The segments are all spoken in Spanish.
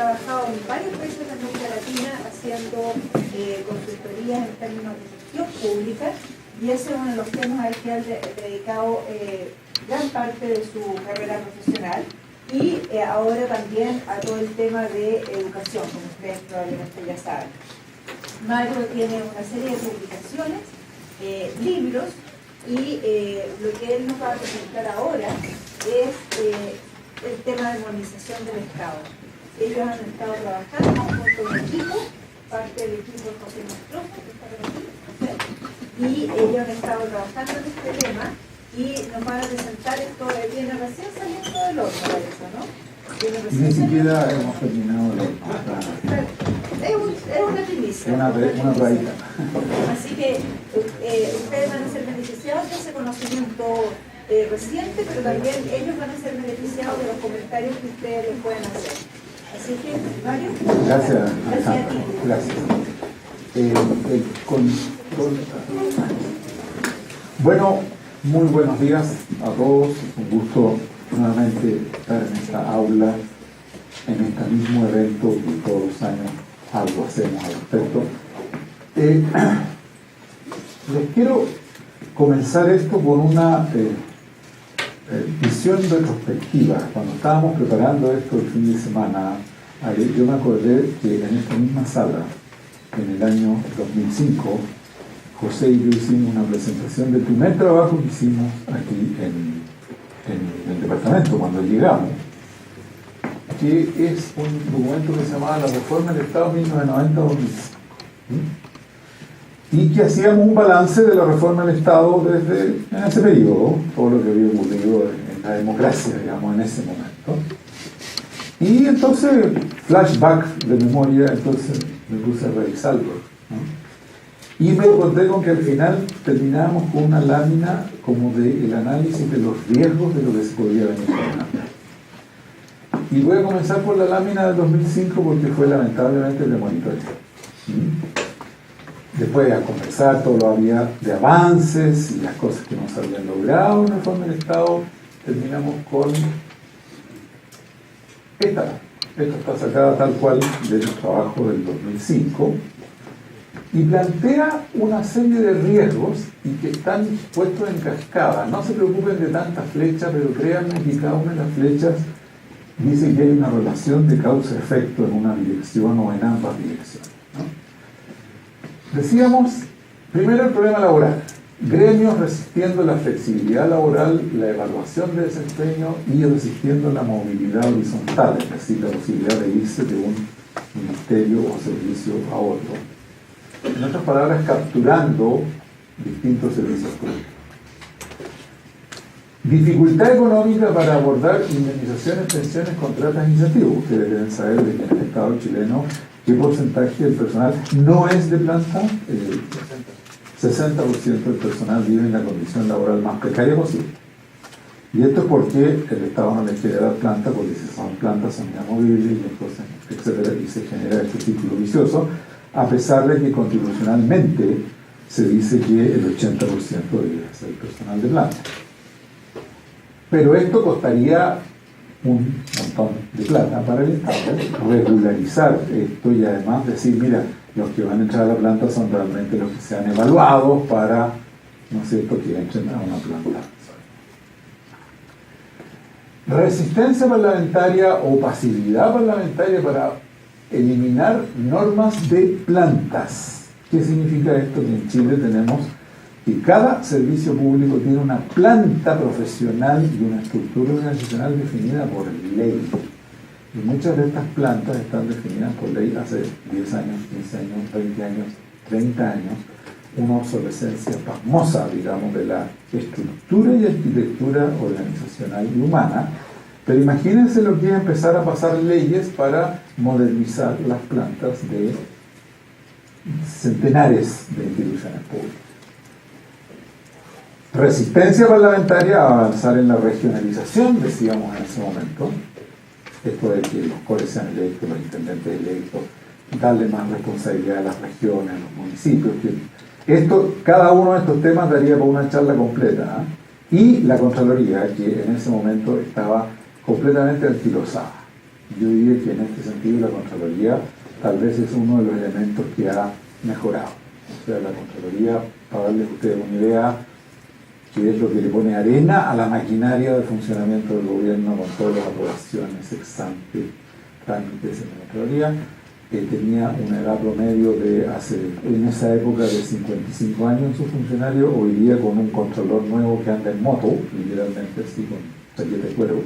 trabajado en varios países de América Latina haciendo consultorías en términos de gestión pública, y ese es uno de los temas al que ha dedicado gran parte de su carrera profesional, y ahora también a todo el tema de educación, como ustedes probablemente ya saben. Mario tiene una serie de publicaciones, libros, y lo que él nos va a presentar ahora es el tema de modernización del Estado. Ellos han estado trabajando junto a un equipo, parte del equipo de José Mastroza, que está por aquí, y ellos han estado trabajando en este tema y nos van a presentar esto. Viene recién saliendo del horno, parece, ¿no? Ni siquiera hemos terminado el horno. Es una primicia. Una probadita. Así que ustedes van a ser beneficiados de ese conocimiento reciente, pero también ellos van a ser beneficiados de los comentarios que ustedes les pueden hacer. Así que, Mario. Gracias, Gracias a ti. gracias. Bueno, muy buenos días a todos. Un gusto nuevamente estar en esta aula, en este mismo evento que todos los años algo hacemos al respecto. Les quiero comenzar esto con una visión retrospectiva. Cuando estábamos preparando esto el fin de semana, yo me acordé que en esta misma sala, en el año 2005, José y yo hicimos una presentación del primer trabajo que hicimos aquí en el departamento cuando llegamos, que es un documento que se llamaba La Reforma del Estado 1990-2005, y que hacíamos un balance de la reforma del Estado desde en ese periodo, todo lo que había ocurrido en la democracia, digamos, en ese momento. Y entonces, flashback de memoria, entonces me puse a revisarlo, ¿no? Y me encontré con que al final terminábamos con una lámina como del análisis de los riesgos de lo que se podía venir adelante. Y voy a comenzar por la lámina del 2005 porque fue lamentablemente el de monitoreo. Después a conversar todo lo había de avances y las cosas que no se habían logrado en la reforma del Estado, terminamos con esta está sacada tal cual del trabajo del 2005 y plantea una serie de riesgos y que están puestos en cascada. No se preocupen de tantas flechas, pero créanme que cada una de las flechas dice que hay una relación de causa-efecto en una dirección o en ambas direcciones, ¿no? Decíamos, primero el problema laboral. Gremios resistiendo la flexibilidad laboral, la evaluación de desempeño y resistiendo la movilidad horizontal, es decir, la posibilidad de irse de un ministerio o servicio a otro. En otras palabras, capturando distintos servicios públicos. Dificultad económica para abordar indemnizaciones, pensiones, contratos e incentivos. Ustedes deben saber de que en el Estado chileno qué porcentaje del personal no es de planta. 60% del personal vive en la condición laboral más precaria posible. Y esto es porque el Estado no les quiere dar planta, porque si son plantas son inamovibles, y entonces, etcétera, y se genera este círculo vicioso, a pesar de que constitucionalmente se dice que el 80% debería ser personal de planta. Pero esto costaría un montón de plata para el Estado, regularizar esto y además decir, mira, los que van a entrar a la planta son realmente los que sean evaluados para, ¿no es cierto?, que entren a una planta. Resistencia parlamentaria o pasividad parlamentaria para eliminar normas de plantas. ¿Qué significa esto? Que en Chile tenemos que cada servicio público tiene una planta profesional y una estructura organizacional definida por ley. Y muchas de estas plantas están definidas por ley hace 10 años, 15 años, 20 años, 30 años, una obsolescencia pasmosa, digamos, de la estructura y arquitectura organizacional y humana. Pero imagínense lo que es empezar a pasar leyes para modernizar las plantas de centenares de instituciones públicas. Resistencia parlamentaria a avanzar en la regionalización, decíamos en ese momento. Esto de que los cores sean electos, los intendentes electos, darle más responsabilidad a las regiones, a los municipios. Esto, cada uno de estos temas daría para una charla completa, ¿eh? Y la Contraloría, que en ese momento estaba completamente anquilosada. Yo diría que en este sentido la Contraloría tal vez es uno de los elementos que ha mejorado. O sea, la Contraloría, para darles a ustedes una idea, que es lo que le pone arena a la maquinaria de funcionamiento del gobierno con todas las aprobaciones, ex-ante, trámites en la Contraloría, tenía una edad promedio de en esa época de 55 años su funcionario. Hoy día, con un controlador nuevo que anda en moto, literalmente así con chaqueta de cuero,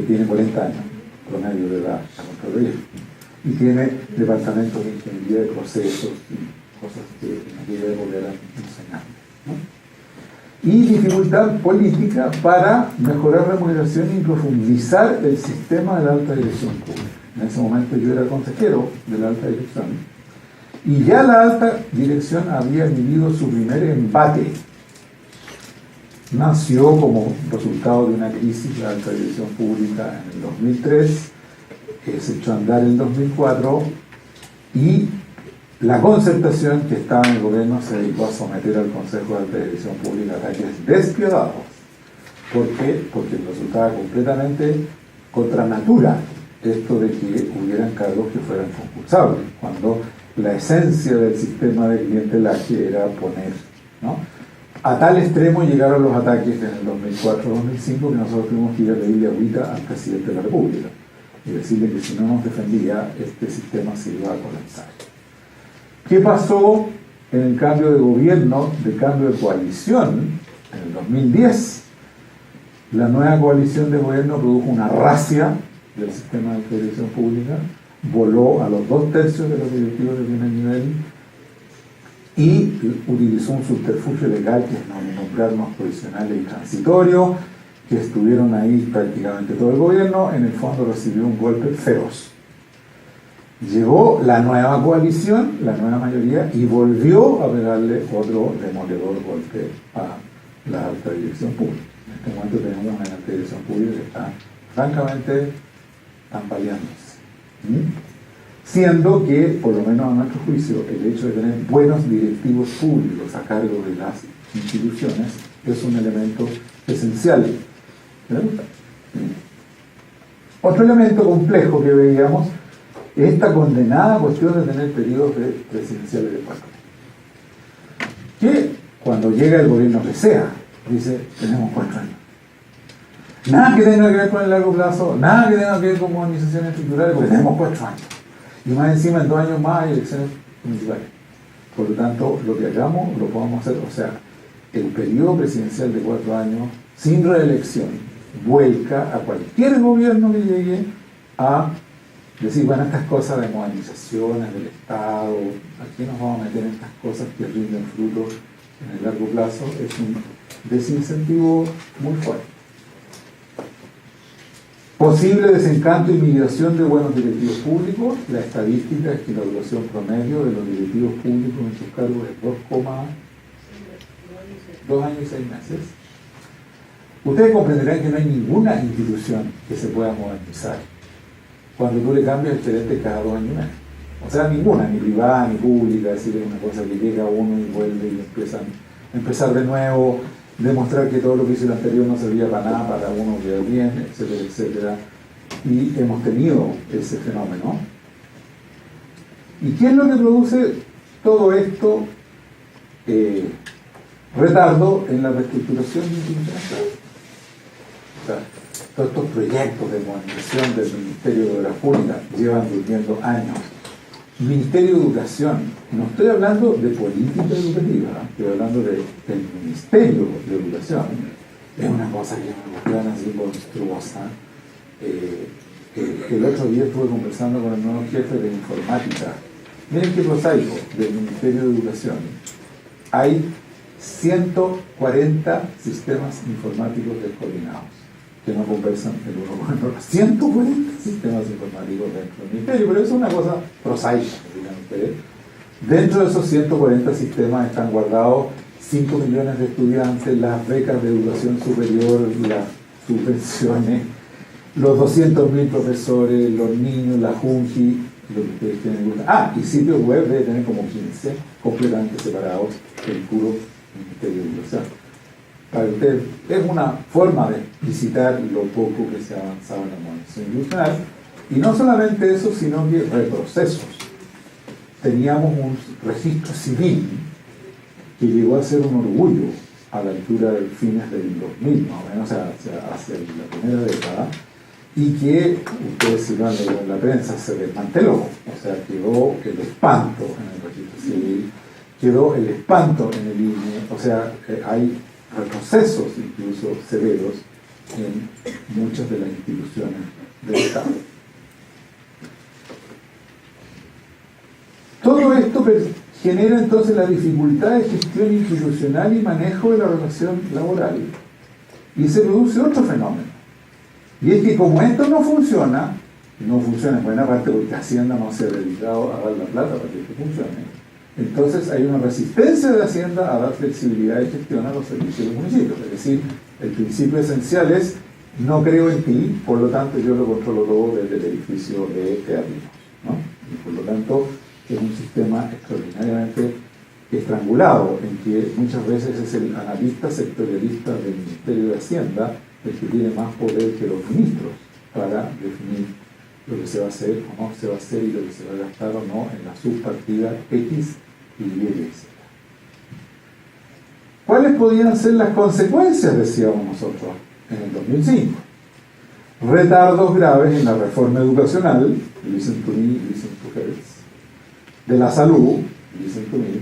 tiene 40 años promedio de edad la Contraloría, y tiene departamentos de ingeniería de procesos y cosas que en aquella época eran impresionantes, ¿no? Y dificultad política para mejorar remuneración y profundizar el sistema de la alta dirección pública. En ese momento yo era consejero de la alta dirección y ya la alta dirección había vivido su primer embate. Nació como resultado de una crisis la alta dirección pública en el 2003, se echó a andar en el 2004 y la concertación que estaba en el gobierno se dedicó a someter al Consejo de Alta Dirección Pública a ataques despiadados. ¿Por qué? Porque resultaba completamente contra natura esto de que hubieran cargos que fueran concursables, cuando la esencia del sistema de clientelaje era poner, ¿no? A tal extremo llegaron los ataques en el 2004-2005 que nosotros tuvimos que ir a pedirle agüita al presidente de la República y decirle que si no nos defendía, este sistema se iba a colapsar. ¿Qué pasó en el cambio de gobierno, de cambio de coalición? En el 2010, la nueva coalición de gobierno produjo una racia del sistema de televisión pública, voló a los 2/3 de los directivos de primer nivel y utilizó un subterfugio legal que es nombrarnos provisionales y transitorios, que estuvieron ahí prácticamente todo el gobierno. En el fondo recibió un golpe feroz. Llegó la nueva coalición, la nueva mayoría, y volvió a pegarle otro demoledor golpe a la alta dirección pública. En este momento tenemos una alta dirección pública que está francamente tambaleándose. Siendo que, por lo menos a nuestro juicio, el hecho de tener buenos directivos públicos a cargo de las instituciones es un elemento esencial. Otro elemento complejo que veíamos es esta condenada cuestión de tener periodos presidenciales de 4 años. Que cuando llega el gobierno que sea, dice, tenemos 4 años. Nada que tenga que ver con el largo plazo, nada que tenga que ver con modernizaciones estructurales, porque tenemos 4 años. Y más encima, en 2 años más hay elecciones municipales. Por lo tanto, lo que hagamos, lo podamos hacer. O sea, el periodo presidencial de 4 años, sin reelección, vuelca a cualquier gobierno que llegue a decir, bueno, estas cosas de modernizaciones del Estado, aquí nos vamos a meter en estas cosas que rinden frutos en el largo plazo, es un desincentivo muy fuerte. Posible desencanto y migración de buenos directivos públicos. La estadística es que la duración promedio de los directivos públicos en sus cargos es 2 años y 6 meses. Ustedes comprenderán que no hay ninguna institución que se pueda modernizar cuando tú le cambias el gerente cada 2 años y medio. O sea, ninguna, ni privada ni pública, es decir, es una cosa que llega uno y vuelve y empezar de nuevo, demostrar que todo lo que hizo el anterior no servía para nada, para uno quedar bien, etcétera, etcétera. Y hemos tenido ese fenómeno. ¿Y qué es lo que produce todo esto? Retardo en la reestructuración institucional. O sea, todos estos proyectos de modernización del Ministerio de Obras Públicas llevan durmiendo años. Ministerio de Educación, no estoy hablando de política educativa, estoy hablando del Ministerio de Educación. Es una cosa que me gusta así monstruosa. El otro día estuve conversando con el nuevo jefe de informática. Miren qué prosaico del Ministerio de Educación. Hay 140 sistemas informáticos descoordinados que no conversan el uno con el otro. 140 sistemas informáticos dentro del ministerio, pero eso es una cosa prosaica, digan ustedes. Dentro de esos 140 sistemas están guardados 5 millones de estudiantes, las becas de educación superior, las subvenciones, los 200.000 profesores, los niños, la JUNGI, lo que ustedes tienen. Y sitios web debe tener como 15 completamente separados del puro Ministerio de Educación. Para ustedes es una forma de explicitar lo poco que se ha avanzado en la modernización institucional. Y no solamente eso, sino que retrocesos. Teníamos un registro civil que llegó a ser un orgullo a la altura de fines del 2000, más o menos, hacia la primera década, y que, ustedes si lo han leído en la prensa, se desmanteló. O sea, quedó el espanto en el registro civil, quedó el espanto en el INE, o sea, hay retrocesos incluso severos en muchas de las instituciones del Estado. Todo esto genera entonces la dificultad de gestión institucional y manejo de la relación laboral. Y se produce otro fenómeno. Y es que como esto no funciona en buena parte porque Hacienda no se ha dedicado a dar la plata para que esto funcione, entonces hay una resistencia de Hacienda a dar flexibilidad de gestión a los servicios de los municipios. Es decir, el principio esencial es: no creo en ti, por lo tanto yo lo controlo todo desde el edificio de Teatinos, ¿no? Y por lo tanto es un sistema extraordinariamente estrangulado, en que muchas veces es el analista sectorialista del Ministerio de Hacienda el que tiene más poder que los ministros para definir lo que se va a hacer o no se va a hacer y lo que se va a gastar o no en la subpartida X y Y, etc. ¿Cuáles podían ser las consecuencias, decíamos nosotros, en el 2005? Retardos graves en la reforma educacional, listen to me, listen to her, de la salud, listen to me,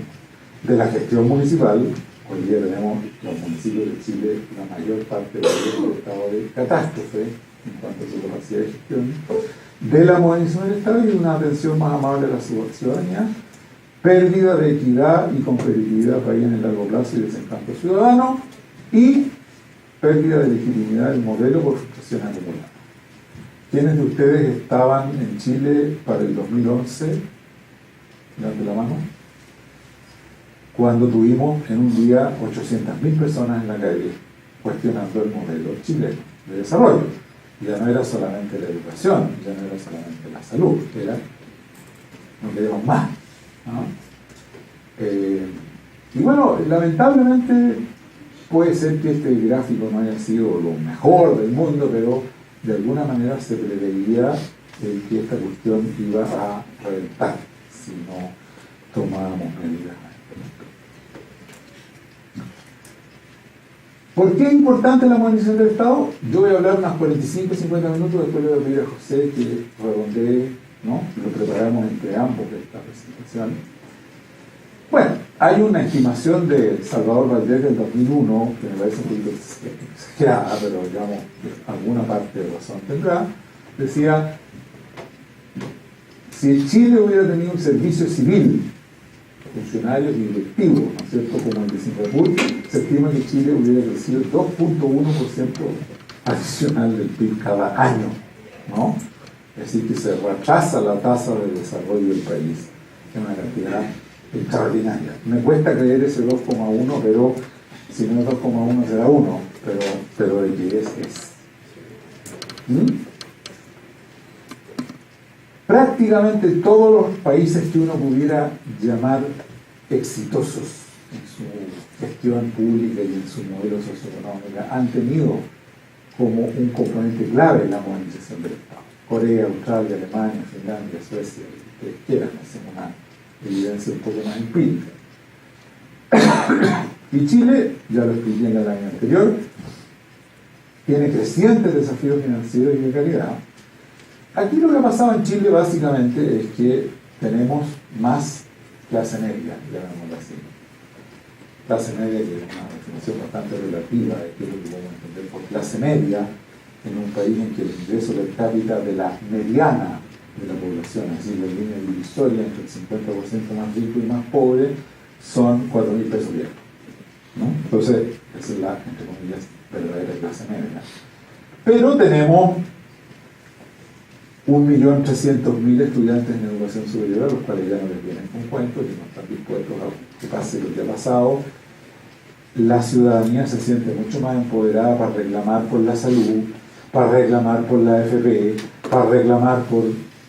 de la gestión municipal. Hoy día tenemos los municipios de Chile, la mayor parte de ellos, estado de catástrofe en cuanto a su capacidad de gestión, de la modernización del Estado y de una atención más amable a la ciudadanía, pérdida de equidad y competitividad país en el largo plazo y desencanto ciudadano, y pérdida de legitimidad del modelo por frustración acumulada. ¿Quiénes de ustedes estaban en Chile para el 2011? Levante la mano. Cuando tuvimos en un día 800.000 personas en la calle cuestionando el modelo chileno de desarrollo. Ya no era solamente la educación, ya no era solamente la salud, era no queremos más, ¿no? Y bueno, lamentablemente puede ser que este gráfico no haya sido lo mejor del mundo, pero de alguna manera se preveía que esta cuestión iba a reventar si no tomábamos medidas. ¿Por qué es importante la modernización del Estado? Yo voy a hablar unas 45-50 minutos, después le voy a pedir a José que redondee, ¿no? Lo preparamos entre ambos esta presentación. Bueno, hay una estimación de Salvador Valdés del 2001, que me parece un poquito exagerada, pero digamos, alguna parte de razón tendrá. Decía, si Chile hubiera tenido un servicio civil, funcionarios y directivos, ¿no es cierto?, como el de Singapur, se estima que Chile hubiera crecido 2.1% adicional del PIB cada año, ¿no? Es decir, que se retrasa la tasa de desarrollo del país en una cantidad extraordinaria. Me cuesta creer ese 2,1, pero si no es 2,1 será 1, pero de que es. Prácticamente todos los países que uno pudiera llamar exitosos en su gestión pública y en su modelo socioeconómico han tenido como un componente clave la modernización del Estado. Corea, Australia, Alemania, Finlandia, Suecia, ustedes quieran, hacen una evidencia un poco más empírica. Y Chile, ya lo expliqué en el año anterior, tiene crecientes desafíos financieros y de calidad. Aquí lo que ha pasado en Chile básicamente es que tenemos más clase media, llamémoslo así. Clase media, que es una definición bastante relativa de qué es lo que podemos entender por clase media en un país en que el ingreso per cápita de la mediana de la población, es decir, la línea divisoria entre el 50% más rico y más pobre, son 4.000 pesos diarios, ¿no? Entonces, esa es la, entre comillas, verdadera clase media. Pero tenemos 1.300.000 estudiantes en educación superior, a los cuales ya no les vienen con cuentos y no están dispuestos a que pase lo que ha pasado. La ciudadanía se siente mucho más empoderada para reclamar por la salud, para reclamar por la AFP, para reclamar por,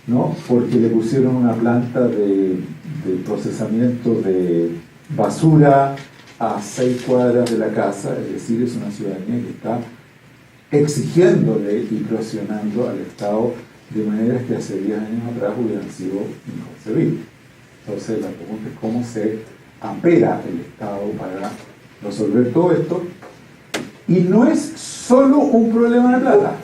¿no?, porque le pusieron una planta de procesamiento de basura a 6 cuadras de la casa. Es decir, es una ciudadanía que está exigiéndole y presionando al Estado de maneras que hace 10 años atrás hubieran sido inconcebibles. Entonces la pregunta es cómo se apela el Estado para resolver todo esto. Y no es solo un problema de plata,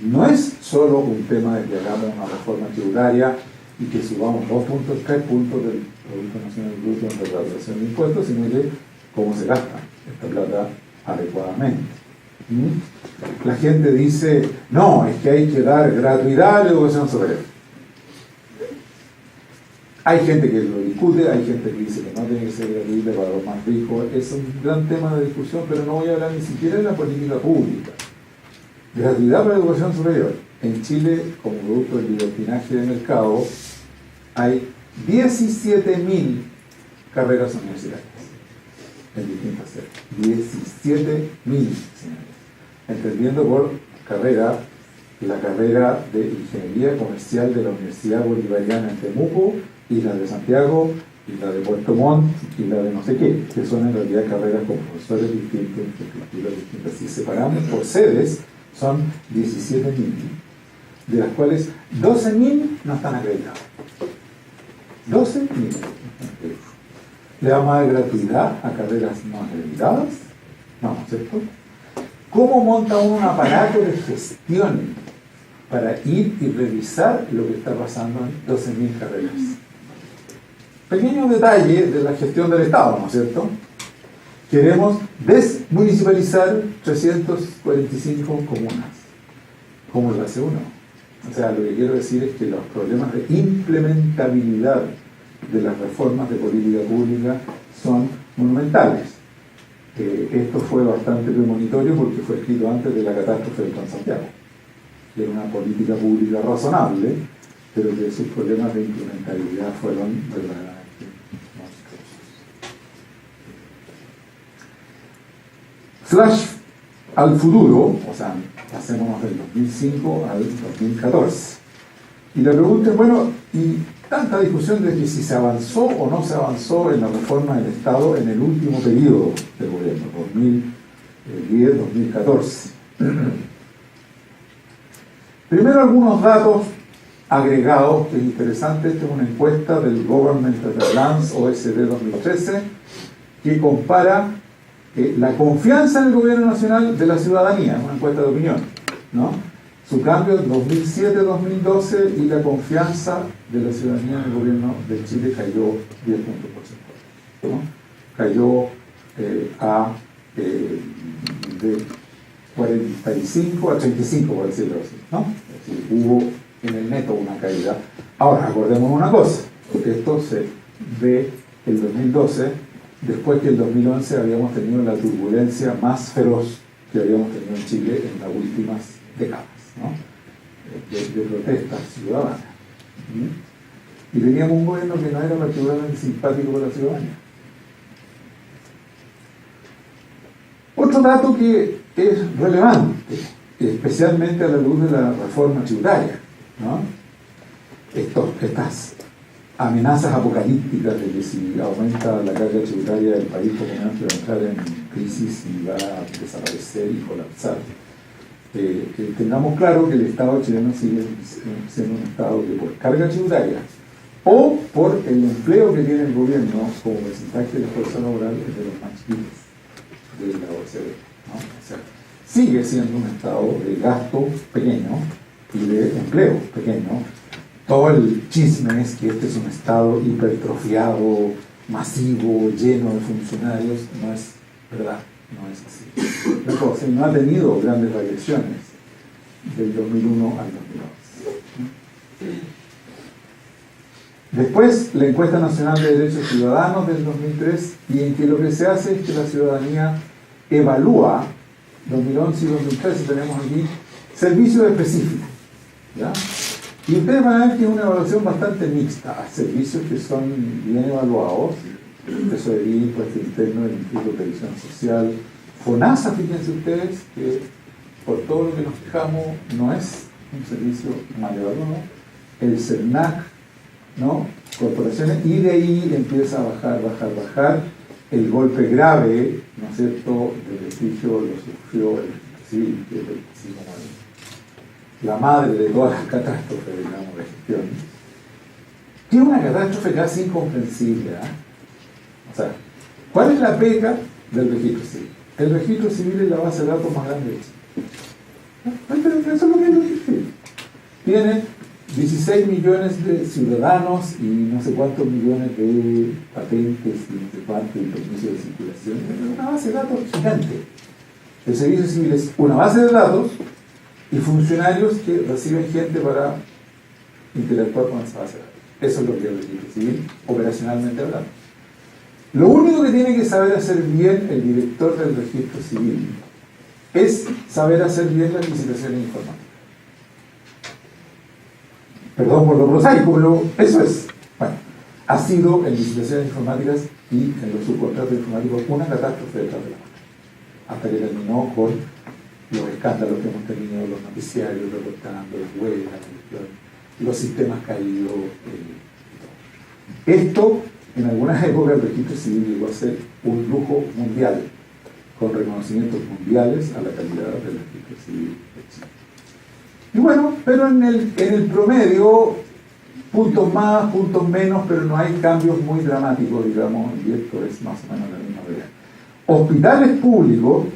no es solo un tema de que hagamos una reforma tributaria y que subamos 2 puntos, 3 puntos del Producto Nacional Bruto en recaudación de impuestos, sino que cómo se gasta esta plata adecuadamente. La gente dice, no, es que hay que dar gratuidad a la educación superior. Hay gente que lo discute, hay gente que dice que no tiene que ser gratuita para los más ricos. Es un gran tema de discusión, pero no voy a hablar ni siquiera de la política pública. Gratuidad para la educación superior. En Chile, como producto del libertinaje de mercado, hay 17.000 carreras universitarias en distintas sedes. 17.000, señores. Entendiendo por carrera la carrera de Ingeniería Comercial de la Universidad Bolivariana en Temuco, y la de Santiago, y la de Puerto Montt, y la de no sé qué, que son en realidad carreras con profesores distintos, infraestructuras distintas. Si separamos por sedes, son 17.000, de las cuales 12.000 no están acreditados. 12.000. ¿Le damos a dar gratuidad a carreras no acreditadas? No, ¿cierto? ¿Cómo monta uno un aparato de gestión para ir y revisar lo que está pasando en 12.000 carreras? Pequeño detalle de la gestión del Estado, ¿no es cierto? Queremos desmunicipalizar 345 comunas. ¿Cómo lo hace uno? O sea, lo que quiero decir es que los problemas de implementabilidad de las reformas de política pública son monumentales. Esto fue bastante premonitorio porque fue escrito antes de la catástrofe del Plan Santiago. Era una política pública razonable, pero que sus problemas de implementabilidad fueron verdaderamente monstruosos. Flash al futuro, o sea, pasémonos del 2005 al 2014. Y la pregunta es, bueno, y tanta discusión de que si se avanzó o no se avanzó en la reforma del Estado en el último periodo del gobierno, 2010-2014. Primero algunos datos agregados, que es interesante. Esta es una encuesta del Government Balance OSD 2013, que compara la confianza en el gobierno nacional de la ciudadanía, una encuesta de opinión, ¿no? Su cambio en 2007-2012 y la confianza de la ciudadanía en el gobierno de Chile cayó 10 puntos porcentuales, ¿no? Cayó de 45 a 35, por decirlo así, ¿no? Es decir, hubo en el neto una caída. Ahora, acordemos una cosa, porque esto se ve el 2012, después que el 2011 habíamos tenido la turbulencia más feroz que habíamos tenido en Chile en las últimas décadas, ¿no? de protestas ciudadanas. Y teníamos un gobierno que no era particularmente simpático para la ciudadanía. Otro dato que es relevante, especialmente a la luz de la reforma tributaria, ¿no? Estas amenazas apocalípticas de que si aumenta la carga tributaria del país, probablemente va a entrar en crisis y va a desaparecer y colapsar. Tengamos claro que el Estado chileno sigue siendo un Estado que por carga tributaria o por el empleo que tiene el gobierno como porcentaje de la fuerza laboral es de los más chiquitos de la OCDE, ¿no? O sea, sigue siendo un Estado de gasto pequeño y de empleo pequeño. Todo el chisme es que este es un Estado hipertrofiado, masivo, lleno de funcionarios. No es verdad, no es así. La cosa no ha tenido grandes variaciones del 2001 al 2011. Después, la Encuesta Nacional de Derechos Ciudadanos del 2003, y en que lo que se hace es que la ciudadanía evalúa, 2011 y 2013 tenemos aquí, servicios específicos, ¿ya? Y ustedes van a ver que es una evaluación bastante mixta. Hay servicios que son bien evaluados, tesorería, impuesto interno, el Instituto de Previsión Social, FONASA, fíjense ustedes, que por todo lo que nos quejamos no es un servicio mal evaluado, el CERNAC, ¿no? Corporaciones, y de ahí empieza a bajar. El golpe grave, ¿no es cierto?, del prestigio lo sufrió el civil, que es el la madre de todas las catástrofes, digamos, de gestión, tiene una catástrofe casi incomprensible. O sea, ¿cuál es la pega del registro civil? El registro civil es la base de datos más grande de Chile. Eso es lo que es el registro civil. Tiene 16 millones de ciudadanos y no sé cuántos millones de patentes y no sé cuántos permisos de circulación. Es una base de datos gigante. El servicio civil es una base de datos y funcionarios que reciben gente para interactuar con esa base de datos. Eso es lo que es el registro civil, operacionalmente hablando. Lo único que tiene que saber hacer bien el director del registro civil es saber hacer bien las licitaciones informáticas. Perdón por lo prosaico, pero eso es. Bueno, ha sido en licitaciones informáticas y en los subcontratos informáticos una catástrofe detrás de la otra. Hasta que terminó con los escándalos que hemos tenido, los noticiarios reportando, las huelgas, los sistemas caídos. Esto, en algunas épocas, el registro civil llegó a ser un lujo mundial, con reconocimientos mundiales a la calidad del registro civil de Chile. Y bueno, pero en el promedio, puntos más, puntos menos, pero no hay cambios muy dramáticos, digamos, y esto es más o menos la misma realidad. Hospitales públicos,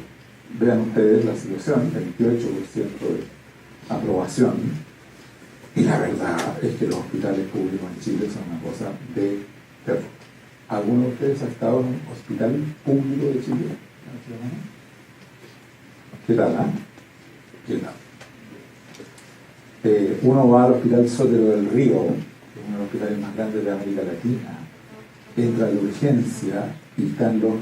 vean ustedes la situación, 28% de aprobación, y la verdad es que los hospitales públicos en Chile son una cosa de terror. ¿Alguno de ustedes ha estado en un hospital público de Chile? ¿Qué tal? ¿Qué tal? Uno va al Hospital Sotero del Río, que es uno de los hospitales más grandes de América Latina, entra a la urgencia y están los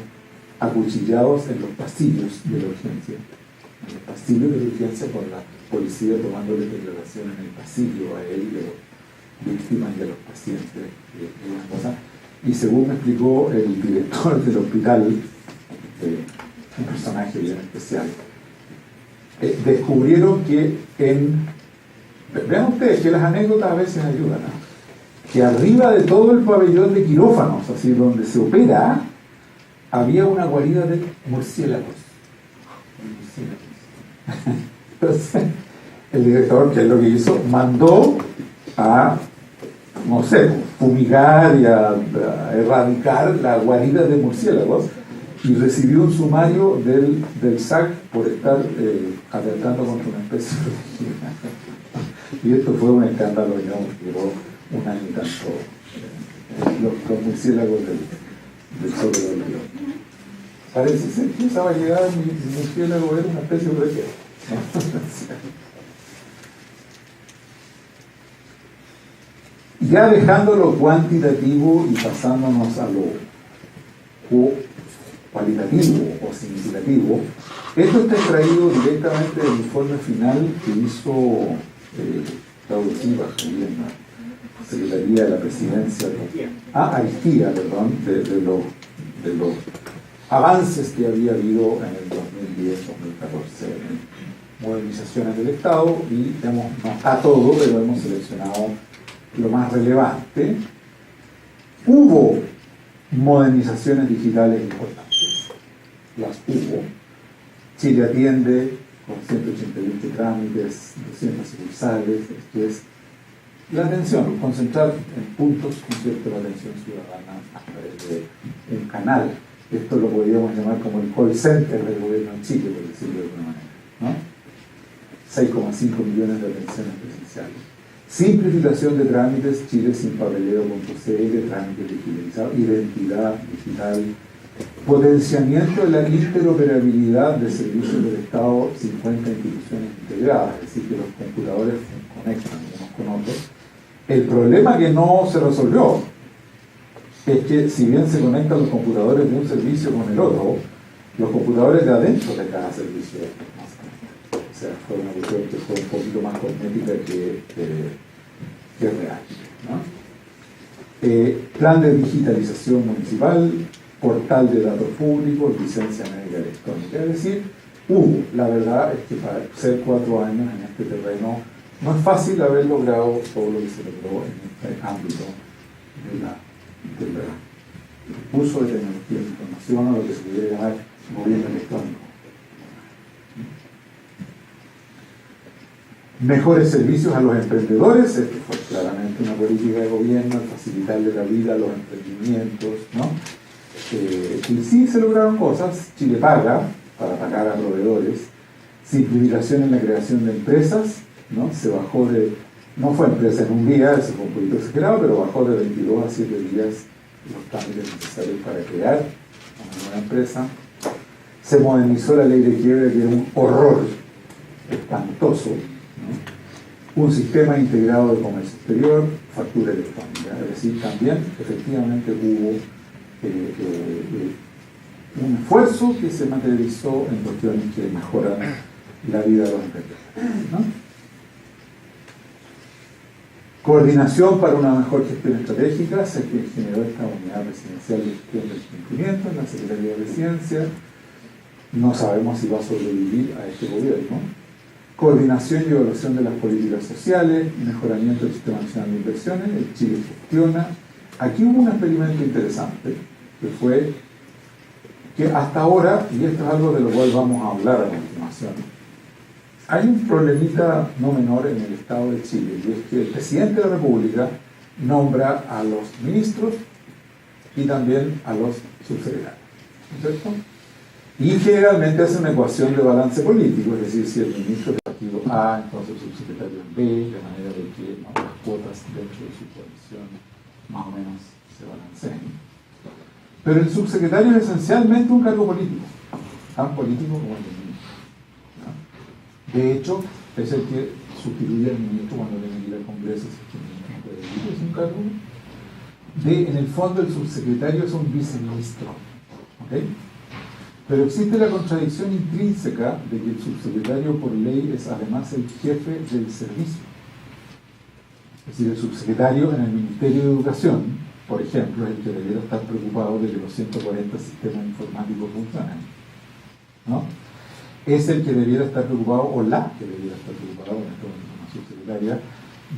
acuchillados en los pasillos de la urgencia. En los pasillos de la urgencia con la policía tomándole declaración en el pasillo a él, de los víctimas y a los pacientes. Una cosa. Y según me explicó el director del hospital, un personaje bien especial, descubrieron que vean ustedes que las anécdotas a veces ayudan, que arriba de todo el pabellón de quirófanos, así donde se opera, había una guarida de murciélagos. Entonces, el director, que es lo que hizo, mandó a, no sé, fumigar y a erradicar la guarida de murciélagos y recibió un sumario del SAC por estar atentando contra una especie protegida. Y esto fue un escándalo, digamos, que duró un año y tanto. Los murciélagos del Sotero del Río. Parece ser que esa variedad de murciélago era una especie protegida. Ya dejando lo cuantitativo y pasándonos a lo cualitativo o significativo, esto está extraído directamente del informe final que hizo Claudio Silva, en la Secretaría de la Presidencia Aristía, perdón, de los avances que había habido en el 2010-2014 en modernizaciones del Estado, y digamos, no está todo, pero hemos seleccionado lo más relevante. Hubo modernizaciones digitales importantes, las hubo. Chile atiende con 188 trámites, 200 sucursales, esto es la atención, concentrar en puntos, ¿cierto?, la atención ciudadana a través de un canal. Esto lo podríamos llamar como el call center del gobierno de Chile, por decirlo de alguna manera, ¿no? 6,5 millones de atenciones presenciales. Simplificación de trámites, Chile sin papeleo.cl, trámites digitalizados, identidad digital, potenciamiento de la interoperabilidad de servicios del Estado, 50 instituciones integradas, es decir, que los computadores se conectan unos con otros. El problema que no se resolvió es que, si bien se conectan los computadores de un servicio con el otro, los computadores de adentro de cada servicio no se conectan. O sea, fue una cuestión que fue un poquito más cosmética que real, ¿no? Plan de digitalización municipal, portal de datos públicos, licencia médica electrónica. Es decir, la verdad es que para ser 4 años en este terreno no es fácil haber logrado todo lo que se logró en este ámbito del uso de tecnología de información, o lo que se pudiera llamar gobierno electrónico. Mejores servicios a los emprendedores, esto fue claramente una política de gobierno, facilitarle la vida a los emprendimientos, ¿no? Y sí se lograron cosas. Chile paga para pagar a proveedores, simplificación en la creación de empresas, ¿no? Se bajó de, no fue empresa en un día, eso fue un poquito exagerado, pero bajó de 22 a 7 días los trámites necesarios para crear una nueva empresa. Se modernizó la ley de quiebra, que era un horror espantoso, ¿no? Un sistema integrado de comercio exterior, factura electrónica, es decir, también efectivamente hubo un esfuerzo que se materializó en cuestiones que mejoran la vida de los emprendedores, ¿no? Coordinación para una mejor gestión estratégica, se generó esta unidad presidencial de gestión del cumplimiento en la Secretaría de Presidencia. No sabemos si va a sobrevivir a este gobierno. Coordinación y evaluación de las políticas sociales, mejoramiento del Sistema Nacional de Inversiones, el Chile gestiona. Aquí hubo un experimento interesante, que fue que hasta ahora, y esto es algo de lo cual vamos a hablar a continuación, hay un problemita no menor en el Estado de Chile, y es que el presidente de la República nombra a los ministros y también a los subsecretarios, ¿no es cierto? Y generalmente hace una ecuación de balance político, es decir, si el ministro es del partido A, entonces el subsecretario es B, de manera de que, ¿no?, las cuotas dentro de su coalición más o menos se balanceen. Pero el subsecretario es esencialmente un cargo político, tan político como el del ministro, ¿no? De hecho, es el que sustituye al ministro cuando tiene que ir al Congreso, si es que el ministro no puede ir, es un cargo en el fondo el subsecretario es un viceministro, ¿ok? Pero existe la contradicción intrínseca de que el subsecretario por ley es además el jefe del servicio. Es decir, el subsecretario en el Ministerio de Educación, por ejemplo, es el que debería estar preocupado de que los 140 sistemas informáticos funcionen, ¿no? Es el que debiera estar preocupado, o la que debiera estar preocupado, en este momento una subsecretaria,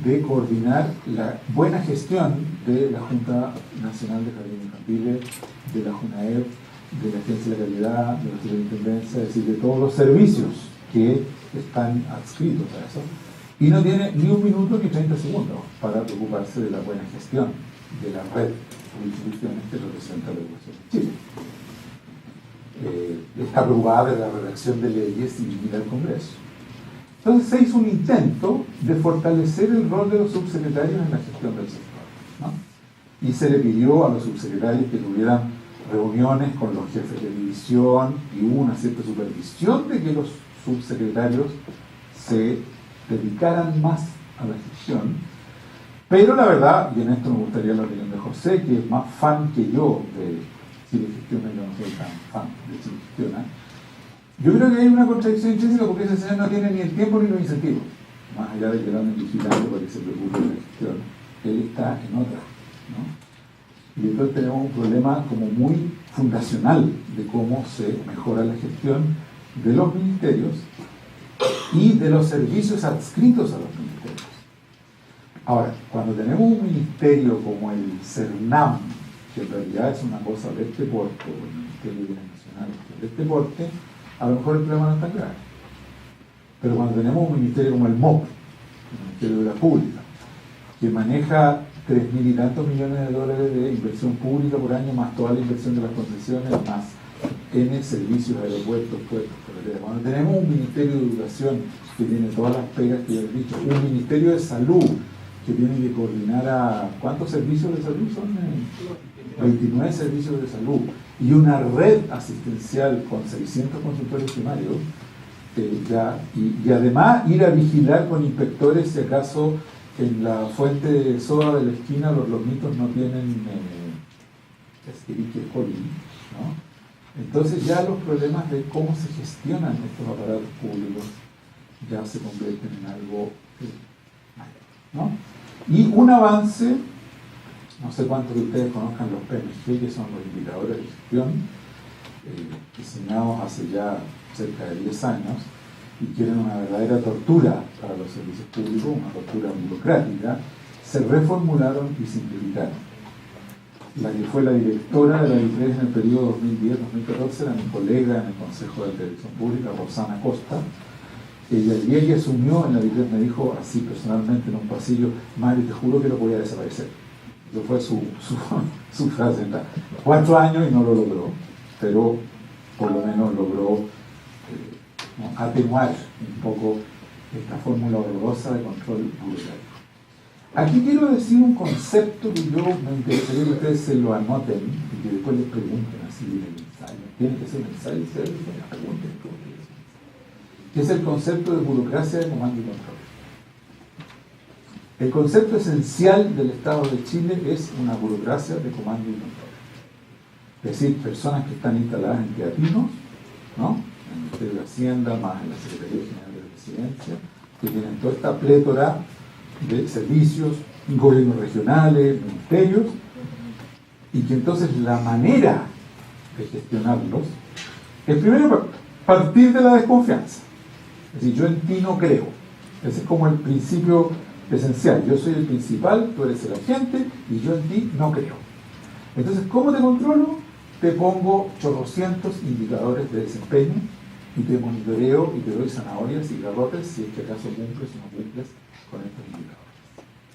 de coordinar la buena gestión de la Junta Nacional de Jardines Infantiles, de la JUNAEP, de la Agencia de la Calidad, de la Superintendencia, es decir, de todos los servicios que están adscritos a eso, y no tiene ni un minuto ni 30 segundos para preocuparse de la buena gestión de la red de instituciones que representa la educación en Chile. Está preocupada de la redacción de leyes y ir al Congreso. Entonces se hizo un intento de fortalecer el rol de los subsecretarios en la gestión del sector, ¿no? Y se le pidió a los subsecretarios que tuvieran reuniones con los jefes de división, y hubo una cierta supervisión de que los subsecretarios se dedicaran más a la gestión. Pero la verdad, y en esto me gustaría la opinión de José, que es más fan que yo de Chile Gestiona, yo no soy tan fan de Chile Gestiona, yo creo que hay una contradicción intrínseca porque ese señor no tiene ni el tiempo ni los incentivos, más allá de que lo anden vigilando para que se preocupe de la gestión, él está en otra, ¿no? Y entonces tenemos un problema como muy fundacional de cómo se mejora la gestión de los ministerios y de los servicios adscritos a los ministerios. Ahora, cuando tenemos un ministerio como el CERNAM, que en realidad es una cosa de este porte, o el Ministerio de Bienes Nacionales, que es de este porte, a lo mejor el problema no es tan grave. Pero cuando tenemos un ministerio como el MOP, el Ministerio de la Pública, que maneja 3.000 y tantos millones de dólares de inversión pública por año, más toda la inversión de las concesiones, más N servicios, aeropuertos, puertos, carreteras. Cuando tenemos un Ministerio de Educación que tiene todas las pegas que ya he dicho, un Ministerio de Salud que tiene que coordinar a... ¿cuántos servicios de salud son? 29 servicios de salud, y una red asistencial con 600 consultores primarios, y además ir a vigilar con inspectores si acaso en la fuente de soda de la esquina los lomitos no tienen Escherichia coli, ¿no? Entonces ya los problemas de cómo se gestionan estos aparatos públicos ya se convierten en algo mayor, ¿no? Y un avance, no sé cuántos de ustedes conozcan los PMG, que son los indicadores de gestión, diseñados hace ya cerca de 10 años, y que eran una verdadera tortura para los servicios públicos, una tortura burocrática, se reformularon y simplificaron. La que fue la directora de la DIPRES en el periodo 2010-2014 era mi colega en el Consejo de Televisión Pública, Rosana Costa, el día que asumió en la vitrina me dijo así personalmente en un pasillo: Mario, te juro que lo voy a desaparecer. Eso fue su frase. 4 años y no lo logró, pero por lo menos logró atenuar un poco esta fórmula horrorosa de control burocrático. Aquí quiero decir un concepto que yo me interesaría que ustedes se lo anoten y que después les pregunten así en el ensayo. Tiene que ser un ensayo, ustedes me pregunten cómo quieren, que es el concepto de burocracia de comando y control. El concepto esencial del Estado de Chile es una burocracia de comando y control. Es decir, personas que están instaladas en Teatinos, ¿no?, en el Ministerio de Hacienda, más en la Secretaría General de la Presidencia, que tienen toda esta plétora de servicios, gobiernos regionales, ministerios, y que entonces la manera de gestionarlos es primero partir de la desconfianza. Es decir, yo en ti no creo. Ese es como el principio esencial. Yo soy el principal, tú eres el agente, y yo en ti no creo. Entonces, ¿cómo te controlo? Te pongo chorrocientos indicadores de desempeño y te monitoreo y te doy zanahorias y garrotes si es que acaso cumples o no cumples con estos indicadores.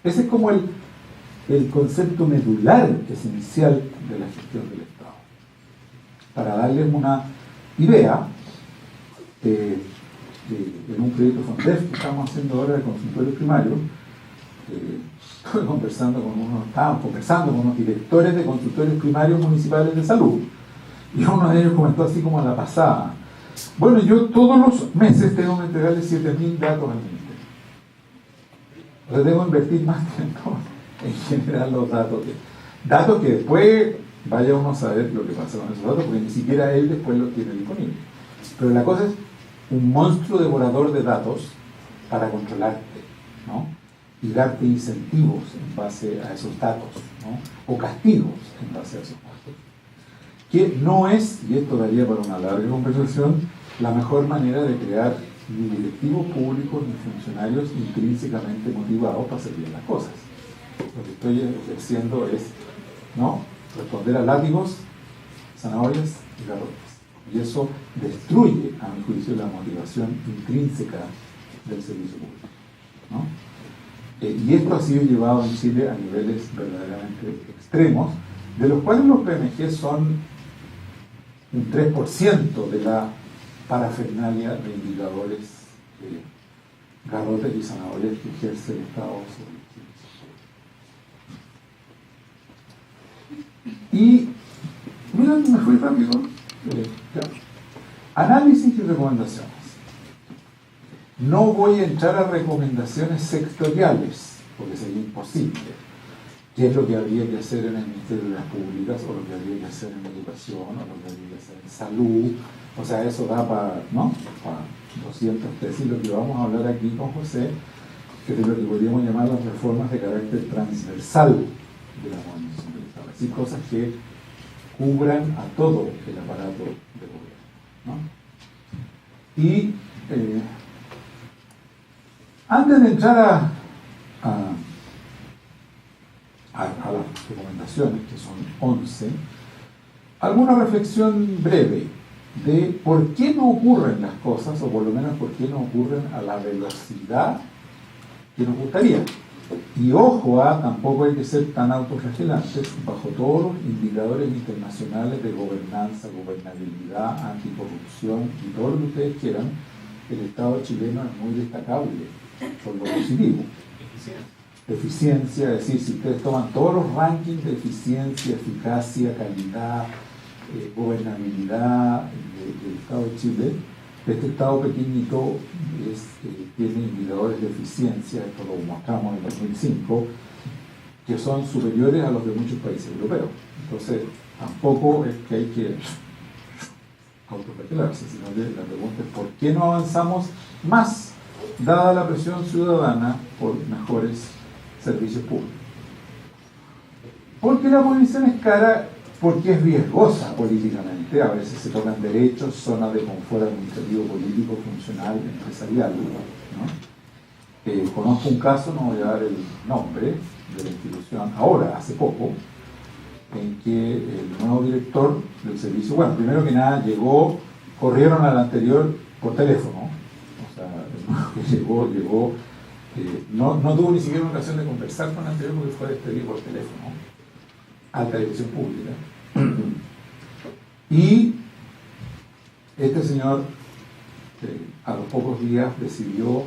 Ese es como el concepto medular esencial de la gestión del Estado. Para darles una idea, en un proyecto FONDEF que estamos haciendo ahora de consultorios primarios, estábamos conversando con unos directores de consultorios primarios municipales de salud, y uno de ellos comentó así como a la pasada: bueno, yo todos los meses tengo que entregarle 7.000 datos al ministerio. O sea, tengo que invertir más tiempo en generar los datos que después vaya uno a saber lo que pasa con esos datos, porque ni siquiera él después los tiene disponibles. Pero la cosa es un monstruo devorador de datos para controlarte, ¿no?, y darte incentivos en base a esos datos, ¿no?, o castigos en base a esos datos, que no es, y esto daría para una larga conversación, la mejor manera de crear ni directivos públicos ni funcionarios intrínsecamente motivados para hacer bien las cosas. Lo que estoy ejerciendo es, ¿no?, responder a látigos, zanahorias y garrotes. Y eso destruye, a mi juicio, la motivación intrínseca del servicio público, ¿no? Y esto ha sido llevado en Chile a niveles verdaderamente extremos, de los cuales los PMG son un 3% de la parafernalia de indicadores, garrotes y zanahorias que ejerce el Estado sobre Chile. Y, mira, me fui rápido. Análisis y recomendaciones. No voy a entrar a recomendaciones sectoriales, porque sería imposible. ¿Qué es lo que habría que hacer en el Ministerio de las Públicas, o lo que habría que hacer en educación, o lo que habría que hacer en salud? O sea, eso da para 200 tesis. Lo que vamos a hablar aquí con José, que es lo que podríamos llamar las reformas de carácter transversal de la modernización del Estado. Es decir, cosas que cubran a todo el aparato de gobierno, ¿no? Y antes de entrar a las recomendaciones, que son 11, alguna reflexión breve de por qué no ocurren las cosas, o por lo menos por qué no ocurren a la velocidad que nos gustaría. Y ojo, tampoco hay que ser tan autoflagelantes. Bajo todos los indicadores internacionales de gobernanza, gobernabilidad, anticorrupción y todo lo que ustedes quieran, el Estado chileno es muy destacable por lo positivo. Eficiencia, es decir, si ustedes toman todos los rankings de eficiencia, eficacia, calidad, gobernabilidad del Estado de Chile, este Estado pequeñito tiene indicadores de eficiencia, esto lo mostramos en el 2005, que son superiores a los de muchos países europeos. Entonces, tampoco es que hay que autoflagelarse, sino que la pregunta es ¿por qué no avanzamos más, dada la presión ciudadana por mejores servicios públicos? Porque la posición es cara, porque es riesgosa políticamente. A veces se tocan derechos, zonas de confort administrativo, político, funcional, empresarial, ¿no? Conozco un caso, no voy a dar el nombre de la institución, ahora, hace poco, en que el nuevo director del servicio, bueno, primero que nada llegó, corrieron al anterior por teléfono, o sea, el llegó no tuvo ni siquiera una ocasión de conversar con el anterior porque fue despedido por teléfono a la televisión pública. Y este señor a los pocos días decidió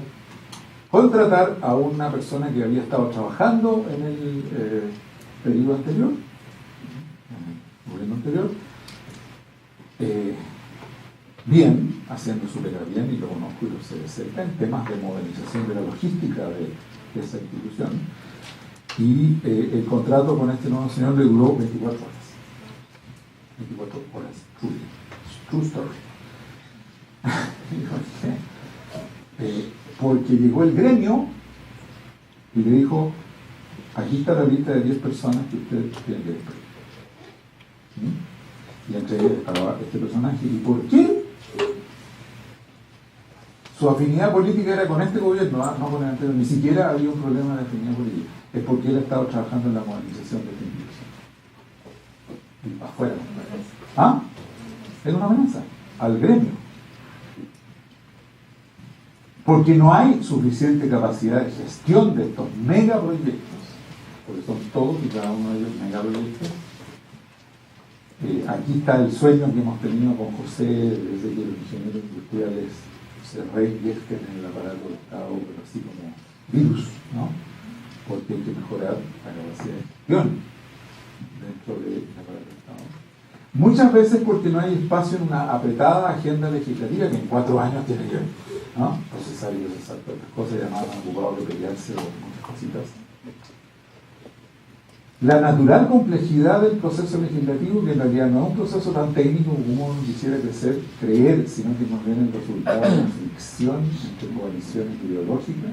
contratar a una persona que había estado trabajando en el periodo anterior, en el gobierno anterior, bien, haciendo su pega bien, y lo conozco y lo sé de cerca, en temas de modernización de la logística de esa institución. Y el contrato con este nuevo señor le duró 24 horas. 24 horas, true story. Porque llegó el gremio y le dijo: aquí está la lista de 10 personas que usted tiene que despedir. Y entre ellos estaba este personaje. ¿Y por qué? Su afinidad política era con este gobierno, no con el anterior. Ni siquiera había un problema de afinidad política. Es porque él ha estado trabajando en la modernización de esta institución. Y para afuera. Era una amenaza al gremio. Porque no hay suficiente capacidad de gestión de estos megaproyectos, porque son todos y cada uno de ellos megaproyectos. Aquí está el sueño que hemos tenido con José, desde que los ingenieros industriales se reinvierten en el aparato del Estado, pero así como virus, ¿no? Porque hay que mejorar la capacidad de gestión dentro del aparato del Estado. Muchas veces porque no hay espacio en una apretada agenda legislativa que en 4 años tiene que, ¿no?, procesar y procesar todas las cosas, llamadas ocupados de pelearse o muchas cositas. La natural complejidad del proceso legislativo, que en realidad no es un proceso tan técnico como uno quisiera creer, sino que más bien el resultado de una fricción entre coaliciones ideológicas.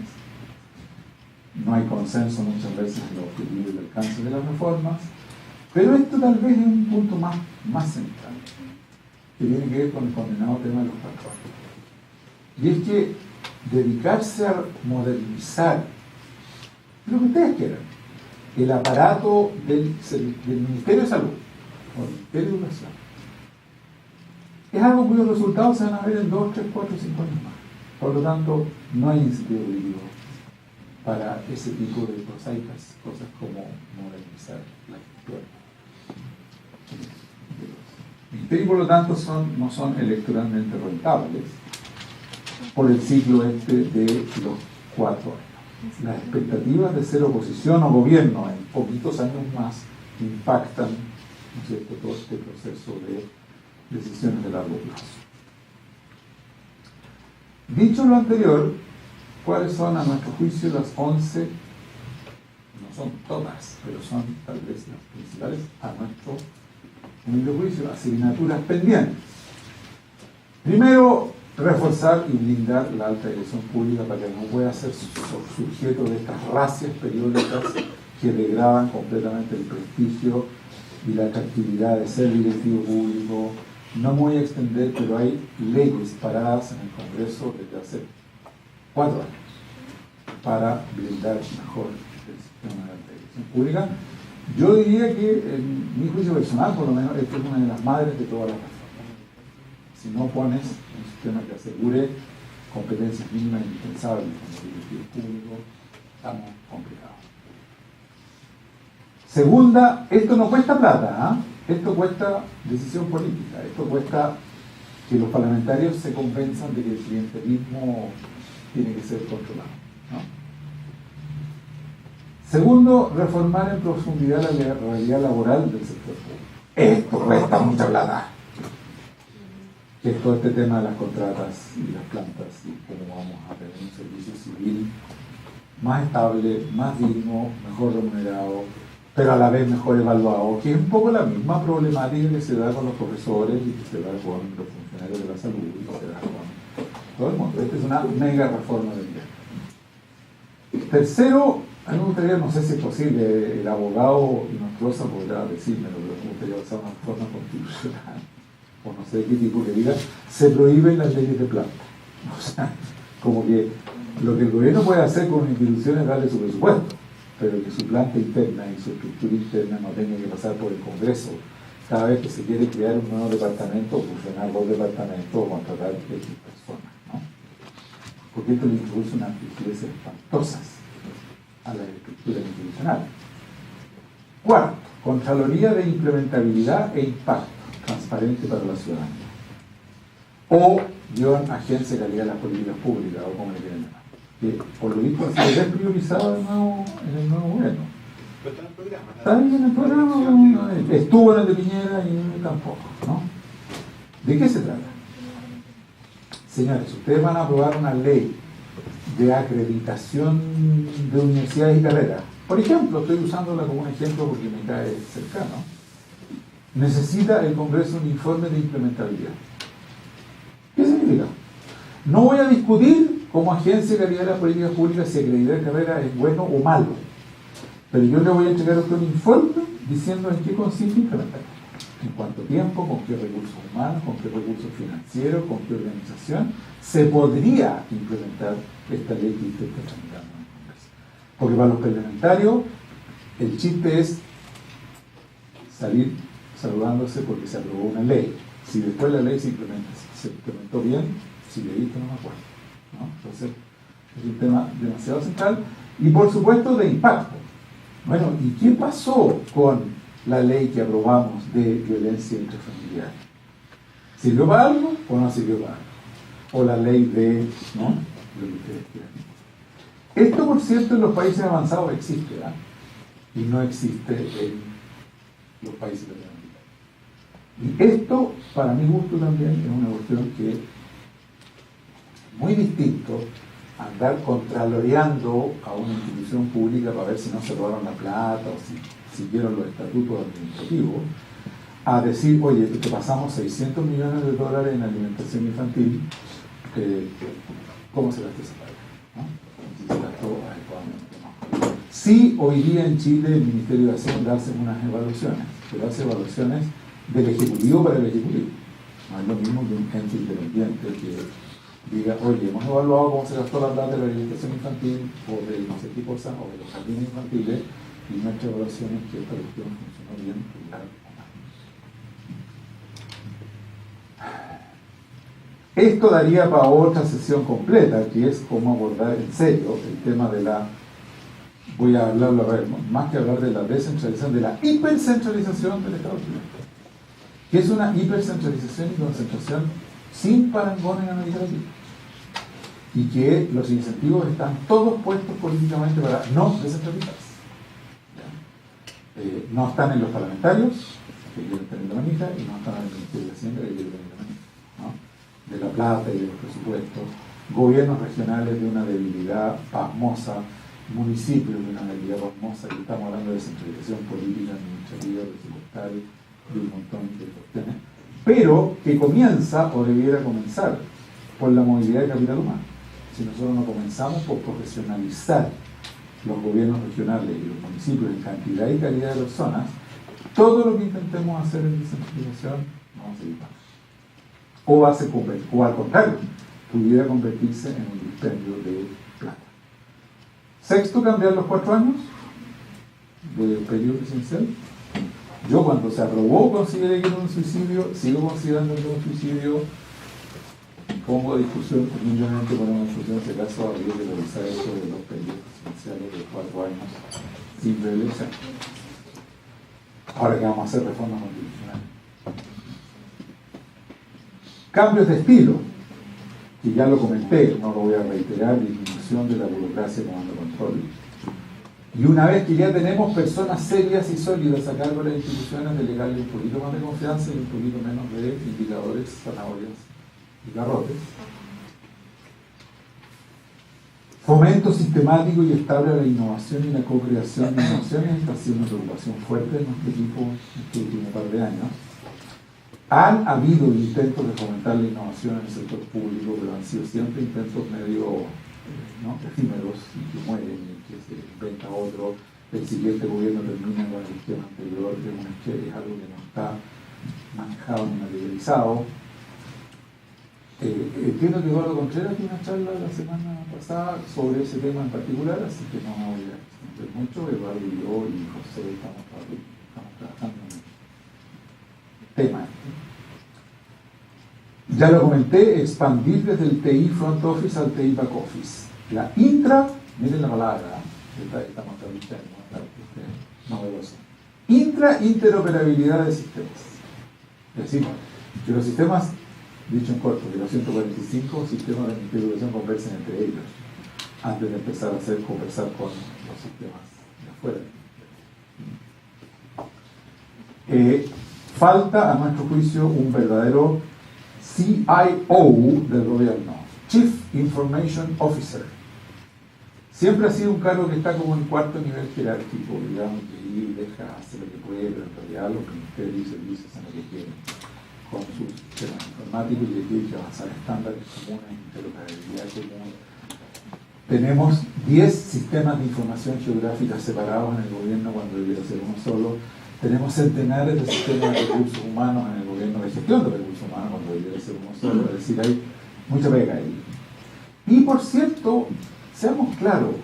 No hay consenso muchas veces en los objetivos y el alcance de las reformas, pero esto tal vez es un punto más central, que tiene que ver con el condenado tema de los patrones. Y es que dedicarse a modernizar lo que ustedes quieran, el aparato del Ministerio de Salud o del Ministerio de Educación, es algo cuyos resultados se van a ver en 2, 3, 4, 5 años más. Por lo tanto, no hay incentivo político para ese tipo de prosaicas, cosas como modernizar la gestión. Y por lo tanto no son electoralmente rentables por el ciclo de los 4 años. Las expectativas de ser oposición o gobierno en poquitos años más impactan, ¿no es cierto?, todo este proceso de decisiones de largo plazo. Dicho lo anterior, ¿cuáles son a nuestro juicio las 11? No son todas, pero son tal vez las principales a nuestro humilde juicio, asignaturas pendientes. Primero, reforzar y blindar la alta dirección pública para que no pueda ser sujeto de estas racias periódicas que degradan completamente el prestigio y la atractividad de ser directivo público. No me voy a extender, pero hay leyes paradas en el Congreso desde hace 4 años para blindar mejor el sistema de alta dirección pública. Yo diría que, en mi juicio personal, por lo menos, esta es una de las madres de todas las reformas. Si no pones un sistema que asegure competencias mínimas indispensables como directivo público, estamos complicados. Segunda, esto no cuesta plata, esto cuesta decisión política, esto cuesta que los parlamentarios se convenzan de que el clientelismo tiene que ser controlado, ¿no? Segundo, reformar en profundidad la realidad laboral del sector público. Esto cuesta mucha plata. Que es todo este tema de las contratas y las plantas y cómo vamos a tener un servicio civil más estable, más digno, mejor remunerado, pero a la vez mejor evaluado, que es un poco la misma problemática que se da con los profesores y que se da con los funcionarios de la salud y que se da con todo el mundo. Esta es una mega reforma del día. Tercero, a mí me gustaría, no sé si es posible, el abogado Inostroza podrá decírmelo, pero me gustaría usar una reforma constitucional, o no sé de qué tipo, que diga, se prohíben las leyes de planta. O sea, como que lo que el gobierno puede hacer con una institución es darle su presupuesto, pero que su planta interna y su estructura interna no tenga que pasar por el Congreso cada vez que se quiere crear un nuevo departamento, o fusionar 2 departamentos o contratar X personas, ¿no? porque esto le introduce unas riquezas espantosas a la estructura institucional. Cuarto, Contraloría de implementabilidad e impacto, transparente para la ciudadanía. O Agencia de Calidad de las Políticas Públicas, o como le quieran llamar, que por lo visto ha sido despriorizado en el nuevo gobierno. Pero está en el programa. Está bien en el programa, estuvo en el de Piñera y tampoco, ¿no? ¿De qué se trata? Señores, ustedes van a aprobar una ley de acreditación de universidades y carreras. Por ejemplo, estoy usándola como un ejemplo porque me cae cercano. Necesita el Congreso un informe de implementabilidad. ¿Qué significa? No voy a discutir como agencia de calidad de las políticas públicas si acreditar carrera es bueno o malo, pero yo le voy a entregar a usted un informe diciendo en qué consiste implementar. En cuánto tiempo, con qué recursos humanos, con qué recursos financieros, con qué organización se podría implementar esta ley que usted está tramitando en el Congreso. Porque para los parlamentarios el chiste es salir saludándose porque se aprobó una ley. Si después la ley se implementó bien, si le dije no me acuerdo, ¿no? Entonces es un tema demasiado central y por supuesto de impacto. Bueno, ¿y qué pasó con la ley que aprobamos de violencia intrafamiliar? ¿Sirvió para algo o no sirvió para algo? O la ley de, ¿no?, lo que ustedes quieran. Esto, por cierto, en los países avanzados existe, ¿verdad? Y no existe en los países latinoamericanos. Y esto, para mi gusto también, es una cuestión que es muy distinto a andar contraloreando a una institución pública para ver si no se robaron la plata o si siguieron los estatutos administrativos, a decir, oye, te pasamos $600 millones en alimentación infantil, ¿cómo se gastó esa plata? ¿No? Si se gastó adecuadamente, ¿no? Sí, hoy día en Chile el Ministerio de Hacienda hace unas evaluaciones, pero hace evaluaciones del Ejecutivo para el Ejecutivo. No es lo mismo que un ente independiente que diga, oye, hemos evaluado cómo se gastó la plata de la alimentación infantil o de no sé qué cosa, o de los jardines infantiles, y nuestra evaluación es que esta cuestión funcionó bien. Esto daría para otra sesión completa, que es cómo abordar en serio el tema de la, voy a hablarlo a ver, más que hablar de la descentralización, de la hipercentralización del Estado chileno, que es una hipercentralización y concentración sin parangón en América Latina, y que los incentivos están todos puestos políticamente para no descentralizarse. No están en los parlamentarios, que quieren tener la manija, y no están en el Ministerio de Hacienda, que quieren tener la manija, ¿no?, de la plata y de los presupuestos, gobiernos regionales de una debilidad pasmosa, municipios de una debilidad pasmosa, y estamos hablando de descentralización política, administrativa, presupuestaria, de un montón de cuestiones, pero que comienza o debiera comenzar por la movilidad de capital humano. Si nosotros no comenzamos por profesionalizar los gobiernos regionales y los municipios en cantidad y calidad de personas, todo lo que intentemos hacer en descentralización no va a servir para nada. O va a ser, o al contrario, pudiera convertirse en un dispendio de plata. Sexto, cambiar los 4 años de periodo presidencial. Yo cuando se aprobó consideré que era un suicidio, sigo considerando que era un suicidio. Pongo a discusión, humildemente ponemos a discusión si acaso habría que realizar eso de los periodos presidenciales de 4 años sin reelección. Ahora que vamos a hacer reformas constitucionales. Cambios de estilo, que ya lo comenté, no lo voy a reiterar, disminución de la burocracia tomando control. Y una vez que ya tenemos personas serias y sólidas a cargo de las instituciones, delegarle un poquito más de confianza y un poquito menos de indicadores, zanahorias y garrotes. Fomento sistemático y estable a la innovación y la co-creación de innovaciones. Esta ha sido una preocupación fuerte en nuestro equipo en este último par de años. Han habido intentos de fomentar la innovación en el sector público, pero han sido siempre intentos medio efímeros y que mueren y que se inventa otro. El siguiente gobierno termina con el esquema anterior, que es algo que no está manejado ni materializado. Entiendo que Eduardo Contreras tiene una charla la semana pasada sobre ese tema en particular, así que no me voy a extender mucho. Eduardo y yo y José estamos trabajando en el tema. Ya lo comenté, expandir desde el TI Front Office al TI Back Office. La intra, miren la palabra, estamos traduciendo, novedoso. Interoperabilidad de sistemas. Es decir, que los sistemas, dicho en corto, que los 145 sistemas de integración conversen entre ellos, antes de empezar a conversar con los sistemas de afuera. Falta, a nuestro juicio, un verdadero CIO del gobierno, Chief Information Officer. Siempre ha sido un cargo que está como en cuarto nivel jerárquico, digamos, que ahí deja hacer lo que puede, pero en realidad los ministerios y servicios hacen lo que quieren con sus sistemas informáticos y le tienen que avanzar estándares comunes, interoperabilidad común. Tenemos 10 sistemas de información geográfica separados en el gobierno cuando debiera ser uno solo. Tenemos centenares de sistemas de recursos humanos en el gobierno de gestión de recursos humanos cuando debiera ser uno solo. Es decir, hay mucha pega ahí. Y por cierto, seamos claros,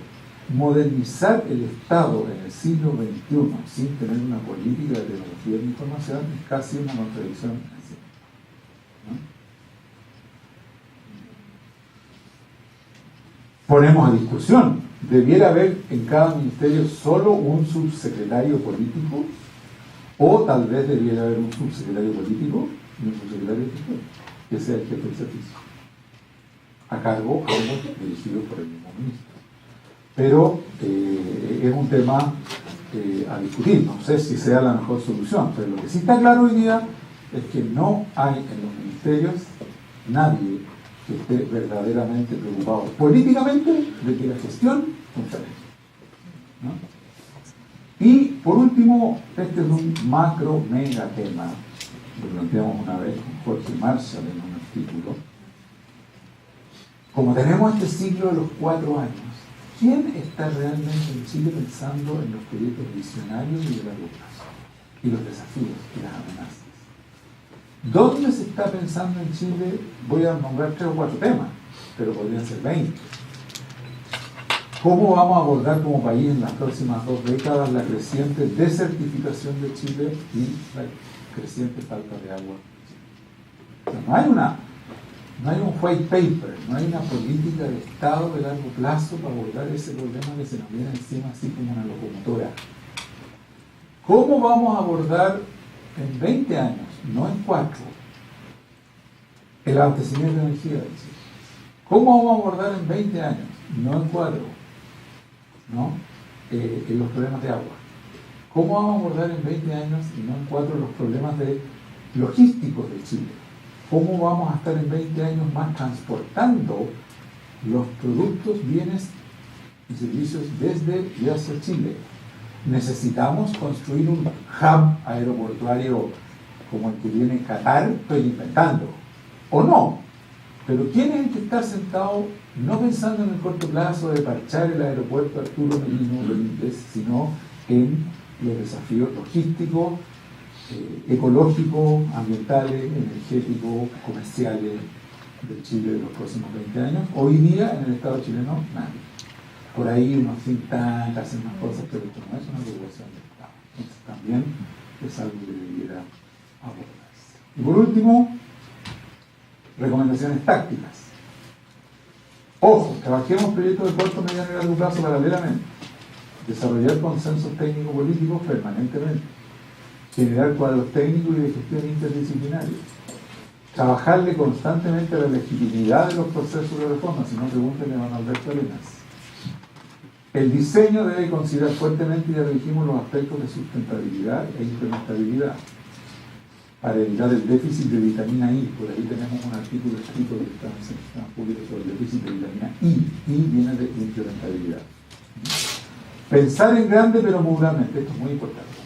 modernizar el Estado en el siglo XXI sin tener una política de tecnología de información es casi una contradicción en sí, ¿no? Ponemos a discusión, ¿debiera haber en cada ministerio solo un subsecretario político? O tal vez debiera haber un subsecretario político y un subsecretario de gestión, que sea el jefe del servicio, a cargo, ambos dirigidos por el mismo ministro. Pero es un tema a discutir, no sé si sea la mejor solución, pero lo que sí está claro hoy día es que no hay en los ministerios nadie que esté verdaderamente preocupado políticamente de que la gestión funcione, ¿no? Y por último, este es un macro mega tema, lo planteamos una vez con Jorge Marshall en un artículo. Como tenemos este ciclo de los 4 años, ¿quién está realmente en Chile pensando en los proyectos visionarios y de largo plazo? Y los desafíos y las amenazas. ¿Dónde se está pensando en Chile? Voy a nombrar 3 o 4 temas, pero podrían ser 20. ¿Cómo vamos a abordar como país en las próximas 2 décadas la creciente desertificación de Chile y la creciente falta de agua? O sea, no hay un white paper, no hay una política de Estado de largo plazo para abordar ese problema que se nos viene encima así como una locomotora. ¿Cómo vamos a abordar en 20 años, no en 4, el abastecimiento de energía de Chile? ¿Cómo vamos a abordar en 20 años, no en 4, ¿no? Los problemas de agua? ¿Cómo vamos a abordar en 20 años y no en 4 los problemas logísticos de Chile? ¿Cómo vamos a estar en 20 años más transportando los productos, bienes y servicios desde y hacia Chile? ¿Necesitamos construir un hub aeroportuario como el que tiene Qatar? Estoy inventando. ¿O no? Pero ¿quién es el que está sentado no pensando en el corto plazo de parchar el aeropuerto Arturo Merino Benítez, sino en los desafíos logísticos, ecológicos, ambientales, energéticos, comerciales de Chile de los próximos 20 años? Hoy día en el Estado chileno, nadie. Por ahí unos think tanks hacen unas cosas, pero esto no es una regulación del Estado. Entonces también es algo que debiera abordarse. Y por último, recomendaciones tácticas. Ojo, trabajemos proyectos de corto, mediano y largo plazo paralelamente. Desarrollar consensos técnico-políticos permanentemente. Generar cuadros técnicos y de gestión interdisciplinarios. Trabajarle constantemente a la legitimidad de los procesos de reforma, si no pregúntenle a Manuel Alberto Arenas. El diseño debe considerar fuertemente, ya lo dijimos, los aspectos de sustentabilidad e implementabilidad para evitar el déficit de vitamina I. Por ahí tenemos un artículo escrito que está en el sistema público sobre el déficit de vitamina I. I viene de implementabilidad. Pensar en grande pero modularmente, esto es muy importante.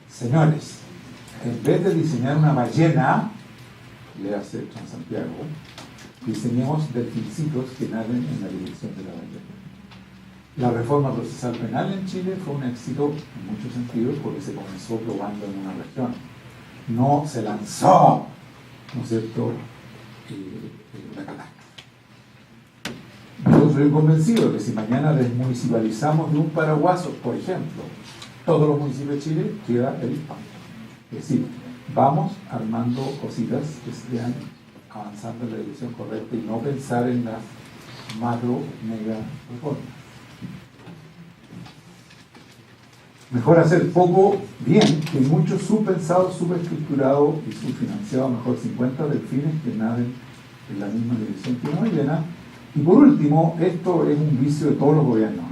Señores, en vez de diseñar una ballena, le hace Transantiago, diseñemos delfincitos que naden en la dirección de la ballena. La reforma procesal penal en Chile fue un éxito en muchos sentidos porque se comenzó probando en una región. No se lanzó, ¿no es cierto?, la catástrofe. Yo soy convencido que si mañana desmunicipalizamos de un paraguaso, por ejemplo, todos los municipios de Chile, queda el espanto. Es decir, vamos armando cositas que sean avanzando en la dirección correcta y no pensar en las macro mega reformas. Mejor hacer poco bien que mucho subpensado, subestructurado y subfinanciado, mejor 50 delfines que naden en la misma dirección que una ballena. Y por último, esto es un vicio de todos los gobiernos,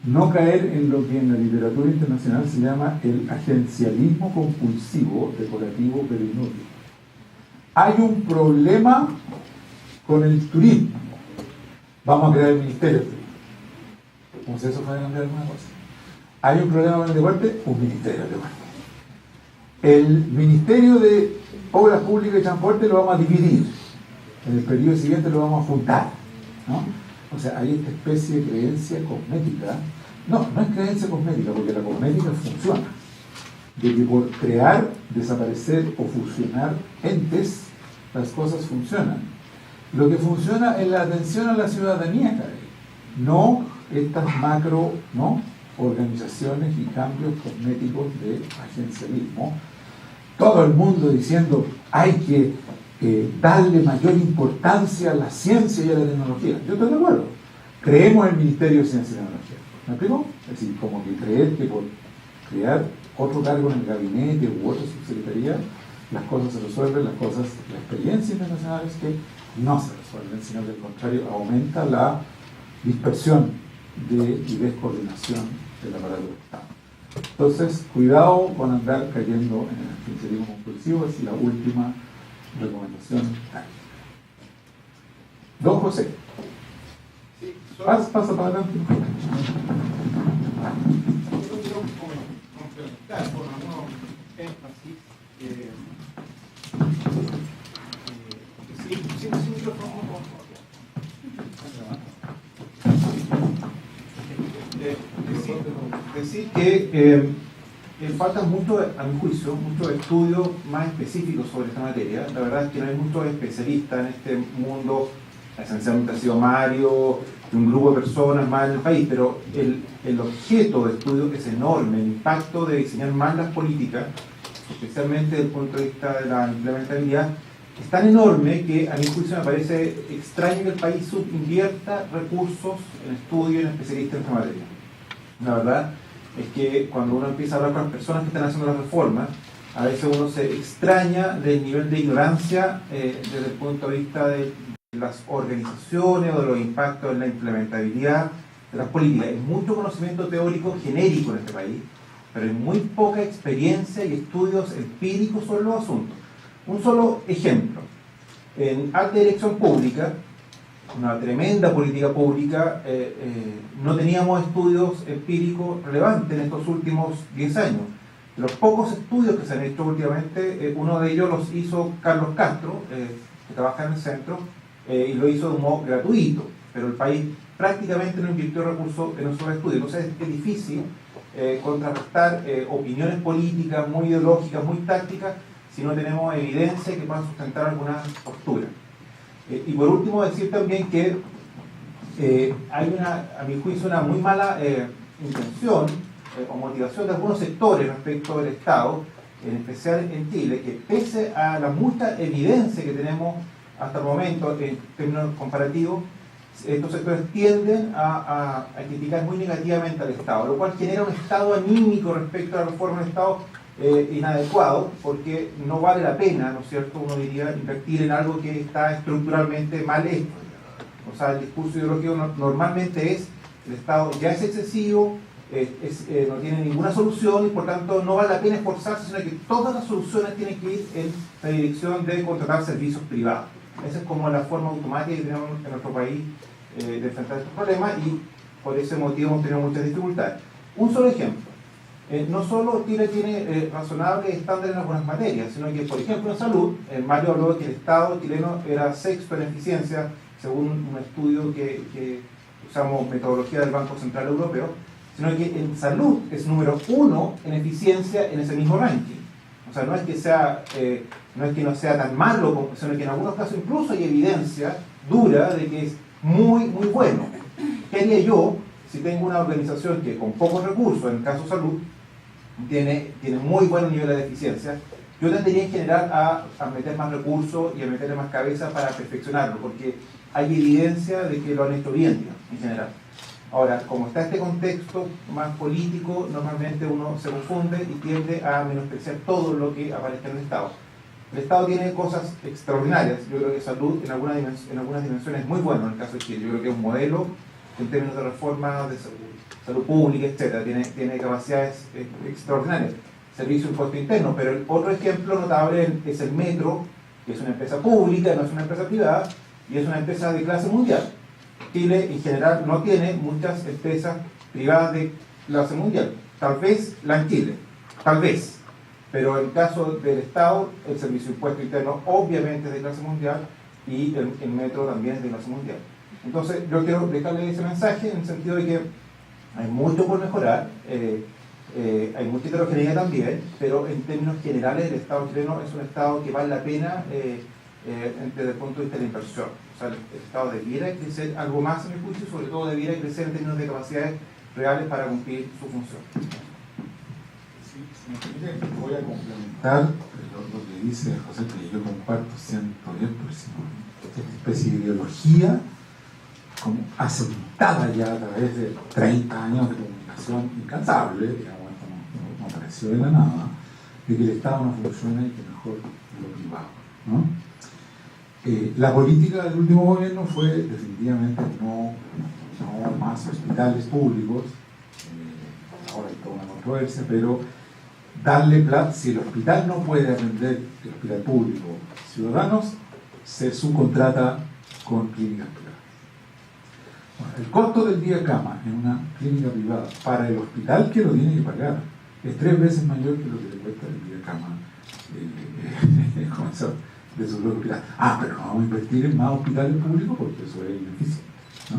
no caer en lo que en la literatura internacional se llama el agencialismo compulsivo, decorativo pero inútil. Hay un problema con el turismo. Vamos a crear el Ministerio del Turismo. ¿Cómo si eso puede cambiar alguna cosa? Hay un problema con el deporte, un Ministerio del Deporte. El Ministerio de Obras Públicas y Transporte lo vamos a dividir. En el periodo siguiente lo vamos a juntar, ¿no? O sea, hay esta especie de creencia cosmética. No es creencia cosmética, porque la cosmética funciona. De que por crear, desaparecer o fusionar entes, las cosas funcionan. Lo que funciona es la atención a la ciudadanía, no estas macro, organizaciones y cambios cosméticos de agencialismo. Todo el mundo diciendo hay que darle mayor importancia a la ciencia y a la tecnología. Yo estoy de acuerdo. Creemos el Ministerio de Ciencia y Tecnología. ¿Me explico? Es decir, como que creer que por crear otro cargo en el gabinete u otra subsecretaría, las cosas se resuelven, la experiencia internacional es que no se resuelven, sino que al contrario aumenta la dispersión y descoordinación del aparato del Estado. Entonces, cuidado con andar cayendo en el agencialismo compulsivo, es la última recomendación táctica. Don José. Sí, pasa para adelante. Yo quiero complementar con algunos énfasis sin micrófono. Decir que falta mucho, a mi juicio, muchos estudios más específicos sobre esta materia. La verdad es que no hay muchos especialistas en este mundo. Esencialmente ha sido Mario, un grupo de personas más en el país, pero el objeto de estudio es enorme. El impacto de diseñar mal las políticas, especialmente desde el punto de vista de la implementabilidad, es tan enorme que a mi juicio me parece extraño que el país subinvierta recursos en estudio y en especialistas en esta materia. La verdad es que cuando uno empieza a hablar con las personas que están haciendo las reformas, a veces uno se extraña del nivel de ignorancia desde el punto de vista de las organizaciones o de los impactos en la implementabilidad de las políticas. Hay mucho conocimiento teórico genérico en este país, pero hay muy poca experiencia y estudios empíricos sobre los asuntos. Un solo ejemplo. En alta dirección pública, una tremenda política pública, no teníamos estudios empíricos relevantes en estos últimos 10 años. De los pocos estudios que se han hecho últimamente, uno de ellos los hizo Carlos Castro, que trabaja en el centro, y lo hizo de un modo gratuito, pero el país prácticamente no invirtió recursos en esos estudios. Entonces es difícil contrarrestar opiniones políticas muy ideológicas, muy tácticas, si no tenemos evidencia que puedan sustentar alguna postura. Y por último decir también que hay a mi juicio una muy mala intención o motivación de algunos sectores respecto del Estado, en especial en Chile, que pese a la mucha evidencia que tenemos hasta el momento en términos comparativos, estos sectores tienden a criticar muy negativamente al Estado, lo cual genera un estado anímico respecto a la reforma del Estado inadecuado, porque no vale la pena, ¿no es cierto?, uno diría, invertir en algo que está estructuralmente mal hecho. O sea, el discurso ideológico normalmente es: el Estado ya es excesivo, no tiene ninguna solución y por tanto no vale la pena esforzarse, sino que todas las soluciones tienen que ir en la dirección de contratar servicios privados. Esa es como la forma automática que tenemos en nuestro país de enfrentar estos problemas, y por ese motivo hemos tenido muchas dificultades. Un solo ejemplo. No solo Chile tiene razonables estándares en algunas materias, sino que, por ejemplo, en salud, Mario habló de que el Estado chileno era sexto en eficiencia, según un estudio que usamos metodología del Banco Central Europeo, sino que en salud es número 1 en eficiencia en ese mismo ranking. O sea, no es que no sea tan malo, sino que en algunos casos incluso hay evidencia dura de que es muy, muy bueno. ¿Qué haría yo si tengo una organización que con pocos recursos, en el caso salud, tiene muy buen nivel de eficiencia? yo tendería en general a meter más recursos y a meterle más cabeza para perfeccionarlo, porque hay evidencia de que lo han hecho bien, digamos, en general. Ahora, como está este contexto más político, normalmente uno se confunde y tiende a menospreciar todo lo que aparezca en el Estado. El Estado tiene cosas extraordinarias. Yo creo que salud en algunas dimensiones es muy bueno en el caso de Chile. Yo creo que es un modelo en términos de reforma de salud pública, etc. Tiene capacidades extraordinarias. Servicio de impuesto interno, pero el otro ejemplo notable es el metro, que es una empresa pública, no es una empresa privada, y es una empresa de clase mundial. Chile en general no tiene muchas empresas privadas de clase mundial. Tal vez la en Chile, tal vez. Pero en el caso del Estado, el servicio de impuesto interno obviamente es de clase mundial y el metro también es de clase mundial. Entonces yo quiero dejarle ese mensaje en el sentido de que hay mucho por mejorar, hay mucha heterogeneidad también, pero en términos generales el Estado chileno es un Estado que vale la pena desde el punto de vista de la inversión. O sea, el Estado debiera crecer algo más en mi juicio, sobre todo debiera crecer en términos de capacidades reales para cumplir su función. Si me permite, voy a complementar lo que dice José, que yo comparto 110%. Esta especie de ideología como asentada ya a través de 30 años de comunicación incansable, digamos, esto no apareció de la nada, de que el Estado no funciona y que mejor lo privado, ¿no? La política del último gobierno fue definitivamente no más hospitales públicos, ahora hay toda una controversia, pero darle plata, si el hospital no puede atender, el hospital público, ciudadanos, se subcontrata con clínicas privadas. Bueno, el costo del día cama en una clínica privada para el hospital que lo tiene que pagar es 3 veces mayor que lo que le cuesta el día cama de su propio hospital. Pero no vamos a invertir en más hospitales públicos porque eso es ineficiente, ¿no?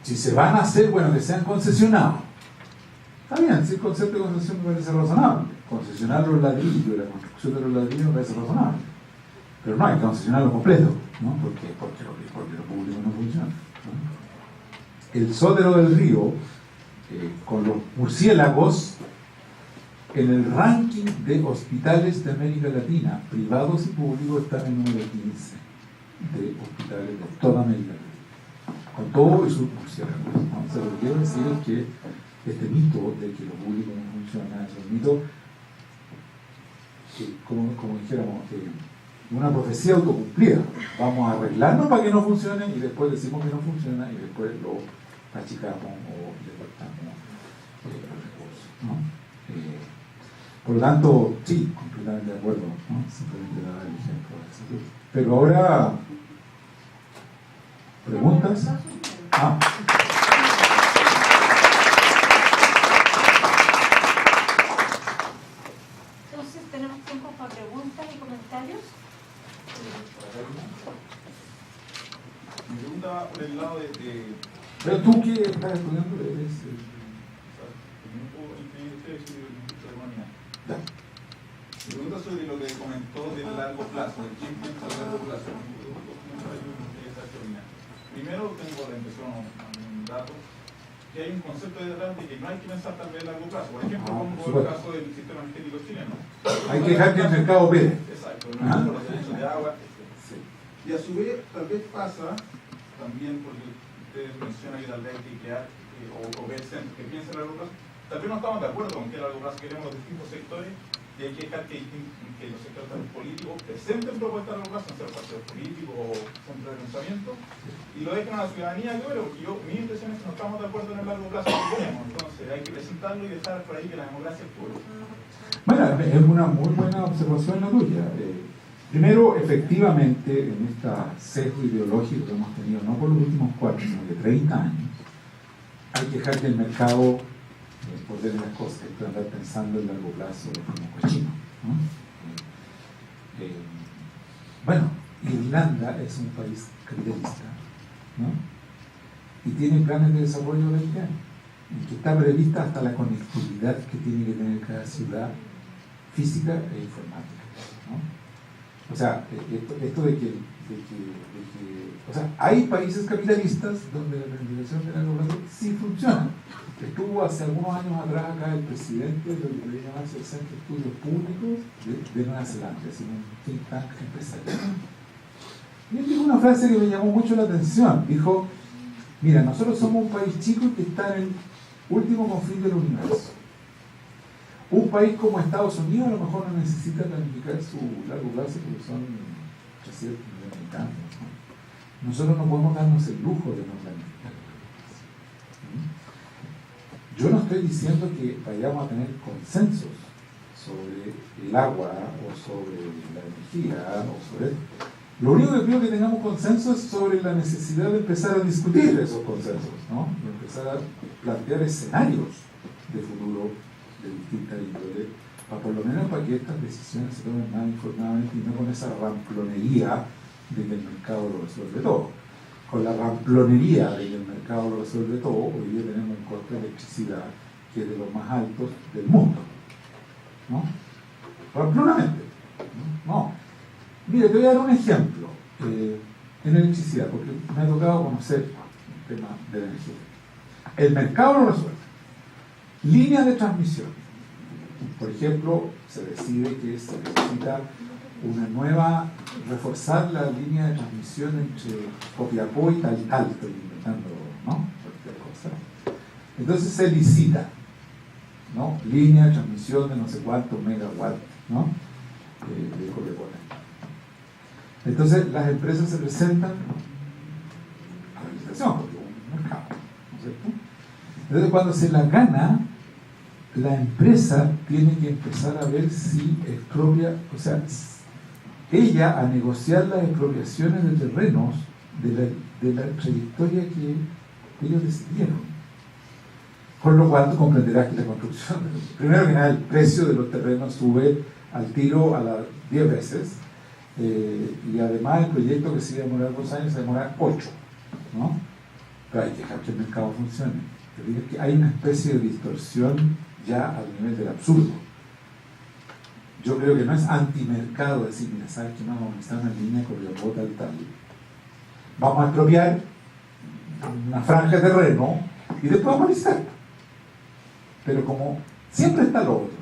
Si se van a hacer, bueno, que sean concesionados. Está bien, si el concepto de concesión me parece razonable. Concesionar los ladrillos, la construcción de los ladrillos me parece razonable. Pero no hay que concesionarlo completo, ¿no? Porque lo público no funciona, ¿no? El Sodero del Río, con los murciélagos, en el ranking de hospitales de América Latina, privados y públicos, está en el número 15 de hospitales de toda América Latina, con todo y sus murciélagos, ¿no? O sea, lo que quiero decir es que este mito de que lo público no funciona es un mito que, como dijéramos, una profecía autocumplida. Vamos a arreglarnos para que no funcione y después decimos que no funciona y después lo achicamos o le cortamos los recursos, ¿no? Por lo tanto, sí, completamente de acuerdo, ¿no? Simplemente dar el ejemplo de eso. Pero ahora, ¿preguntas? Entonces, ¿tenemos tiempo para preguntas y comentarios? Mi pregunta va por el lado de... Pero tú que estás estudiando eres... Mi pregunta sobre lo que comentó del largo plazo, del quién piensa a largo plazo. Primero tengo la impresión, un dato, que hay un concepto detrás de que no hay que pensar tal vez a largo plazo. Por ejemplo, como el caso del sistema energético chileno. Hay que dejar que el mercado opere. Exacto, no los derechos de agua. Sí. Y a su vez, tal vez pasa, también porque ustedes mencionan que tal vez hay que crear o ver centros que piensen a largo plazo, tal vez no estamos de acuerdo con que a largo plazo queremos los distintos sectores y hay que dejar que los sectores políticos presenten propuestas a largo plazo, sean partidos políticos o centros de pensamiento, y lo dejen a la ciudadanía que bueno, porque mi impresión es que no estamos de acuerdo en el largo plazo que tenemos, entonces hay que presentarlo y dejar por ahí que la democracia actúe. Bueno, es una muy buena observación la tuya. Primero, efectivamente, en esta sesgo ideológico que hemos tenido, no por los últimos 4, sino de 30 años, hay que dejar que el mercado ordene las cosas, hay que andar pensando en largo plazo como cochino, ¿no? Bueno, Irlanda es un país capitalista, ¿no? Y tiene planes de desarrollo 20 años, en que está prevista hasta la conectividad que tiene que tener cada ciudad física e informática, ¿no? O sea, esto de que o sea, hay países capitalistas donde la planificación de largo plazo sí funciona. estuvo hace algunos años atrás acá el presidente de lo que podría llamarse el Centro de Estudios Públicos de Nueva Zelanda, es un think tank empresarial. Y él dijo una frase que me llamó mucho la atención. Dijo, mira, nosotros somos un país chico que está en el último confín del universo. Un país como Estados Unidos a lo mejor no necesita planificar su largo plazo porque son 300 millones de cambios, ¿no? Nosotros no podemos darnos el lujo de no planificar. Yo no estoy diciendo que vayamos a tener consensos sobre el agua o sobre la energía o sobre esto. Lo único que pido que tengamos consenso es sobre la necesidad de empezar a discutir esos consensos, ¿no? De empezar a plantear escenarios de futuro de distintas índole, por lo menos para que estas decisiones se tomen más informadamente y no con esa ramplonería de que el mercado lo resuelve todo. Con la ramplonería de que el mercado lo resuelve todo, hoy día tenemos un costo de electricidad que es de los más altos del mundo, ¿no? Ramplonamente, ¿no? Mira, te voy a dar un ejemplo en electricidad, porque me ha tocado conocer el tema de la energía. El mercado lo resuelve. Líneas de transmisión. Por ejemplo, se decide que se necesita una nueva, reforzar la línea de transmisión entre Copiapó y Tal, estoy inventando, ¿no? Cualquier cosa. Entonces se licita, ¿no? Línea de transmisión de no sé cuántos megawatts, ¿no? De Copiapó. Entonces las empresas se presentan a la licitación, porque es un mercado, ¿no es cierto? Entonces cuando se la gana, la empresa tiene que empezar a ver si expropia, o sea, ella a negociar las expropiaciones de terrenos de la trayectoria que ellos decidieron. Con lo cual tú comprenderás que la construcción, primero que nada, el precio de los terrenos sube al tiro a las 10 veces, y además el proyecto que se iba a demorar 2 años se demora 8, ¿no? Pero hay que dejar que el mercado funcione. Te digo que hay una especie de distorsión ya al nivel del absurdo. Yo creo que no es antimercado decir, mira, ¿sabes qué? Vamos a comenzar una línea con la bota y tal. Vamos a expropiar una franja de terreno y después vamos a licitar. Pero como siempre está lo otro,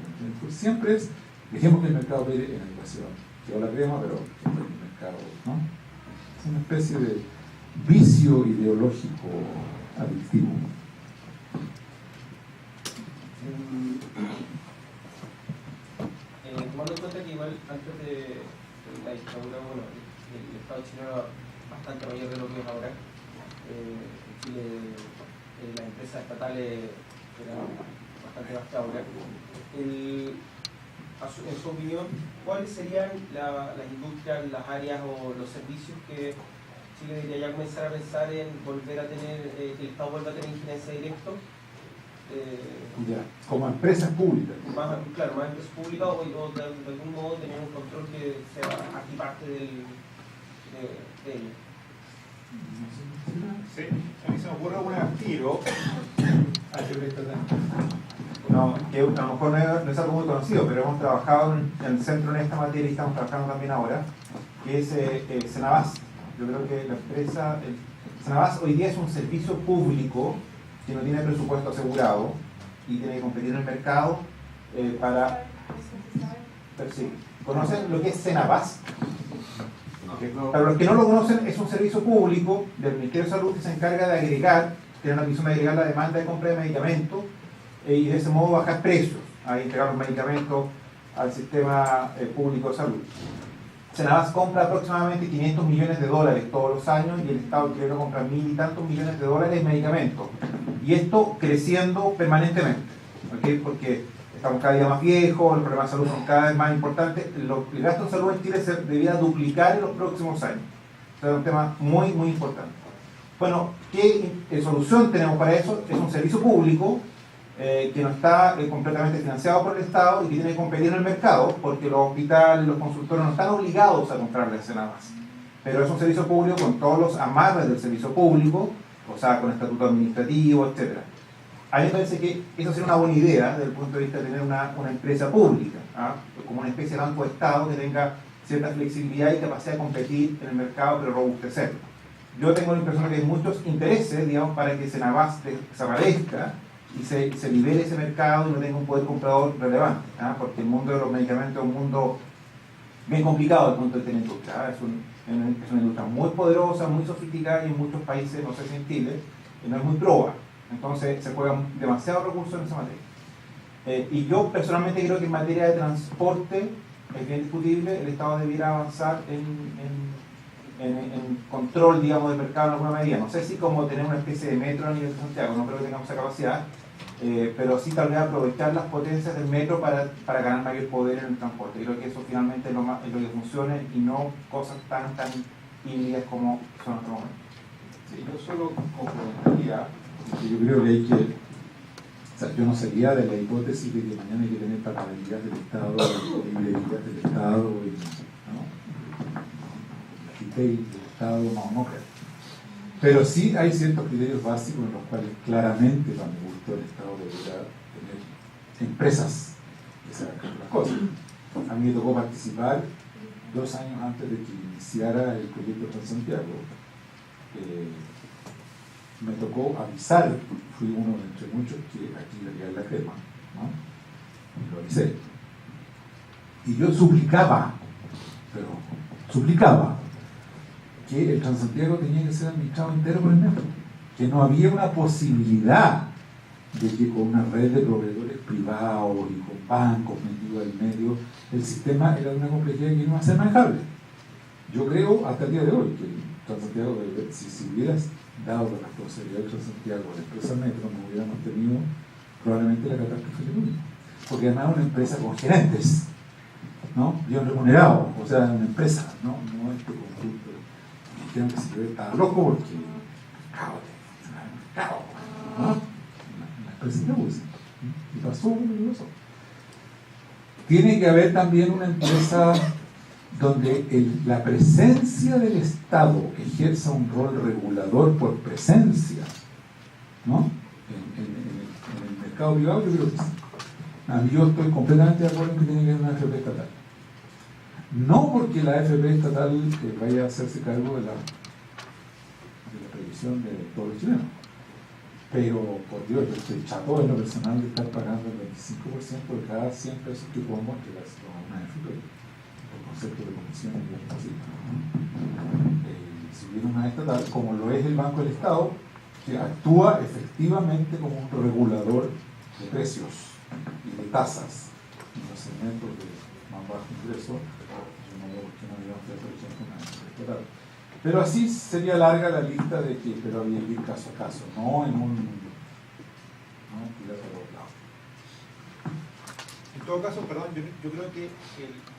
siempre es, dejemos que el mercado opere en educación. Yo la crema, pero siempre el mercado, ¿no? Es una especie de vicio ideológico adictivo. Tomando en cuenta que igual antes de la dictadura, bueno, el Estado chileno era bastante mayor de lo que es ahora. En Chile las empresas estatales eran bastante más que ahora. En su opinión, ¿cuáles serían las industrias, las áreas o los servicios que Chile debería ya comenzar a pensar en volver a tener, que el Estado vuelva a tener injerencia directa? Ya, como empresas públicas. Más empresas públicas o de algún modo tener un control que sea aquí parte de ello. Sí, a mí se me ocurre un tiro. No, que a lo mejor no es algo muy conocido, pero hemos trabajado en el centro en esta materia y estamos trabajando también ahora, que es Cenabas. Yo creo que la empresa, Cenabas hoy día es un servicio público que no tiene presupuesto asegurado y tiene que competir en el mercado para perseguir. ¿Conocen lo que es Cenabas? Para los que no lo conocen, es un servicio público del Ministerio de Salud que se encarga de agregar, tiene una misión de agregar la demanda de compra de medicamentos y de ese modo bajar precios, a entregar los medicamentos al sistema público de salud. Cenabas compra aproximadamente $500 millones todos los años y el Estado chileno compra 1.000 y tantos millones de dólares en medicamentos. Y esto creciendo permanentemente, ¿okay? Porque estamos cada día más viejos, los problemas de salud son cada vez más importantes. El gasto en salud en Chile se debiera duplicar en los próximos años. Este es un tema muy, muy importante. Bueno, ¿qué solución tenemos para eso? Es un servicio público que no está completamente financiado por el Estado y que tiene que competir en el mercado, porque los hospitales, los consultorios no están obligados a comprarle a Cenabas. Pero es un servicio público con todos los amarres del servicio público, o sea, con estatuto administrativo, etc. A mí me parece que eso sería una buena idea desde el punto de vista de tener una empresa pública, ¿ah? Como una especie de banco de Estado que tenga cierta flexibilidad y capacidad de competir en el mercado, pero robustecerlo. Yo tengo la impresión de que hay muchos intereses, digamos, para que Cenabas desaparezca y se libere ese mercado y no tenga un poder comprador relevante, porque el mundo de los medicamentos es un mundo bien complicado desde el punto de vista de la industria. Es una industria muy poderosa, muy sofisticada y en muchos países, no sé si en Chile, no es muy proba. Entonces se juegan demasiados recursos en esa materia. Y yo personalmente creo que en materia de transporte es bien discutible, el Estado debiera avanzar en control, digamos, del mercado en alguna medida. No sé si como tener una especie de metro a nivel de Santiago, no creo que tengamos esa capacidad, pero sí tal vez aprovechar las potencias del metro para ganar mayor poder en el transporte. Creo que eso finalmente es lo que funcione y no cosas tan híbridas como son en este momento. Sí, yo solo complementaría que yo creo que hay que, o sea, yo no sería de la hipótesis de que mañana hay que tener panaderías del Estado, librerías del Estado, retail del Estado, no creo. Pero sí hay ciertos criterios básicos en los cuales claramente, para mi gusto, el Estado debería tener empresas que se hagan las cosas. A mí me tocó participar 2 años antes de que iniciara el proyecto Transantiago. Me tocó avisar, fui uno de entre muchos que aquí había la crema, ¿no? Y lo avisé. Y yo suplicaba que el Transantiago tenía que ser administrado entero por el metro, que no había una posibilidad de que con una red de proveedores privados y con bancos metidos al medio, el sistema era de una complejidad que no iba a ser manejable. Yo creo hasta el día de hoy que el Transantiago, si hubieras dado la responsabilidad del Transantiago a la empresa Metro, no hubiéramos tenido probablemente la catástrofe del mundo. Porque además es una empresa con gerentes, ¿no? Bien remunerados, o sea, una empresa, no este conjunto. Me dijeron que se estaba loco porque mercado, ¿no? Una empresa de negocio. Y pasó. Tiene que haber también una empresa donde la presencia del Estado ejerza un rol regulador por presencia, ¿no? En el mercado privado yo creo que sí. Yo estoy completamente de acuerdo en que tiene que haber una AFP estatal. No porque la AFP estatal vaya a hacerse cargo de la previsión de todos los chilenos, pero por Dios, yo estoy chato en lo personal de estar pagando el 25% de cada 100 pesos que pongo a una AFP. Concepto de comisiones y otras cosas. Si viene una estatal, como lo es el Banco del Estado, que actúa efectivamente como un regulador de precios y de tasas en los segmentos de más bajo ingreso, yo no veo por qué no deberíamos hacer, por ejemplo, una estatal. Pero así sería larga la lista de que, pero había que ir caso a caso, no en un tirar por los lados. En todo caso, perdón, yo creo que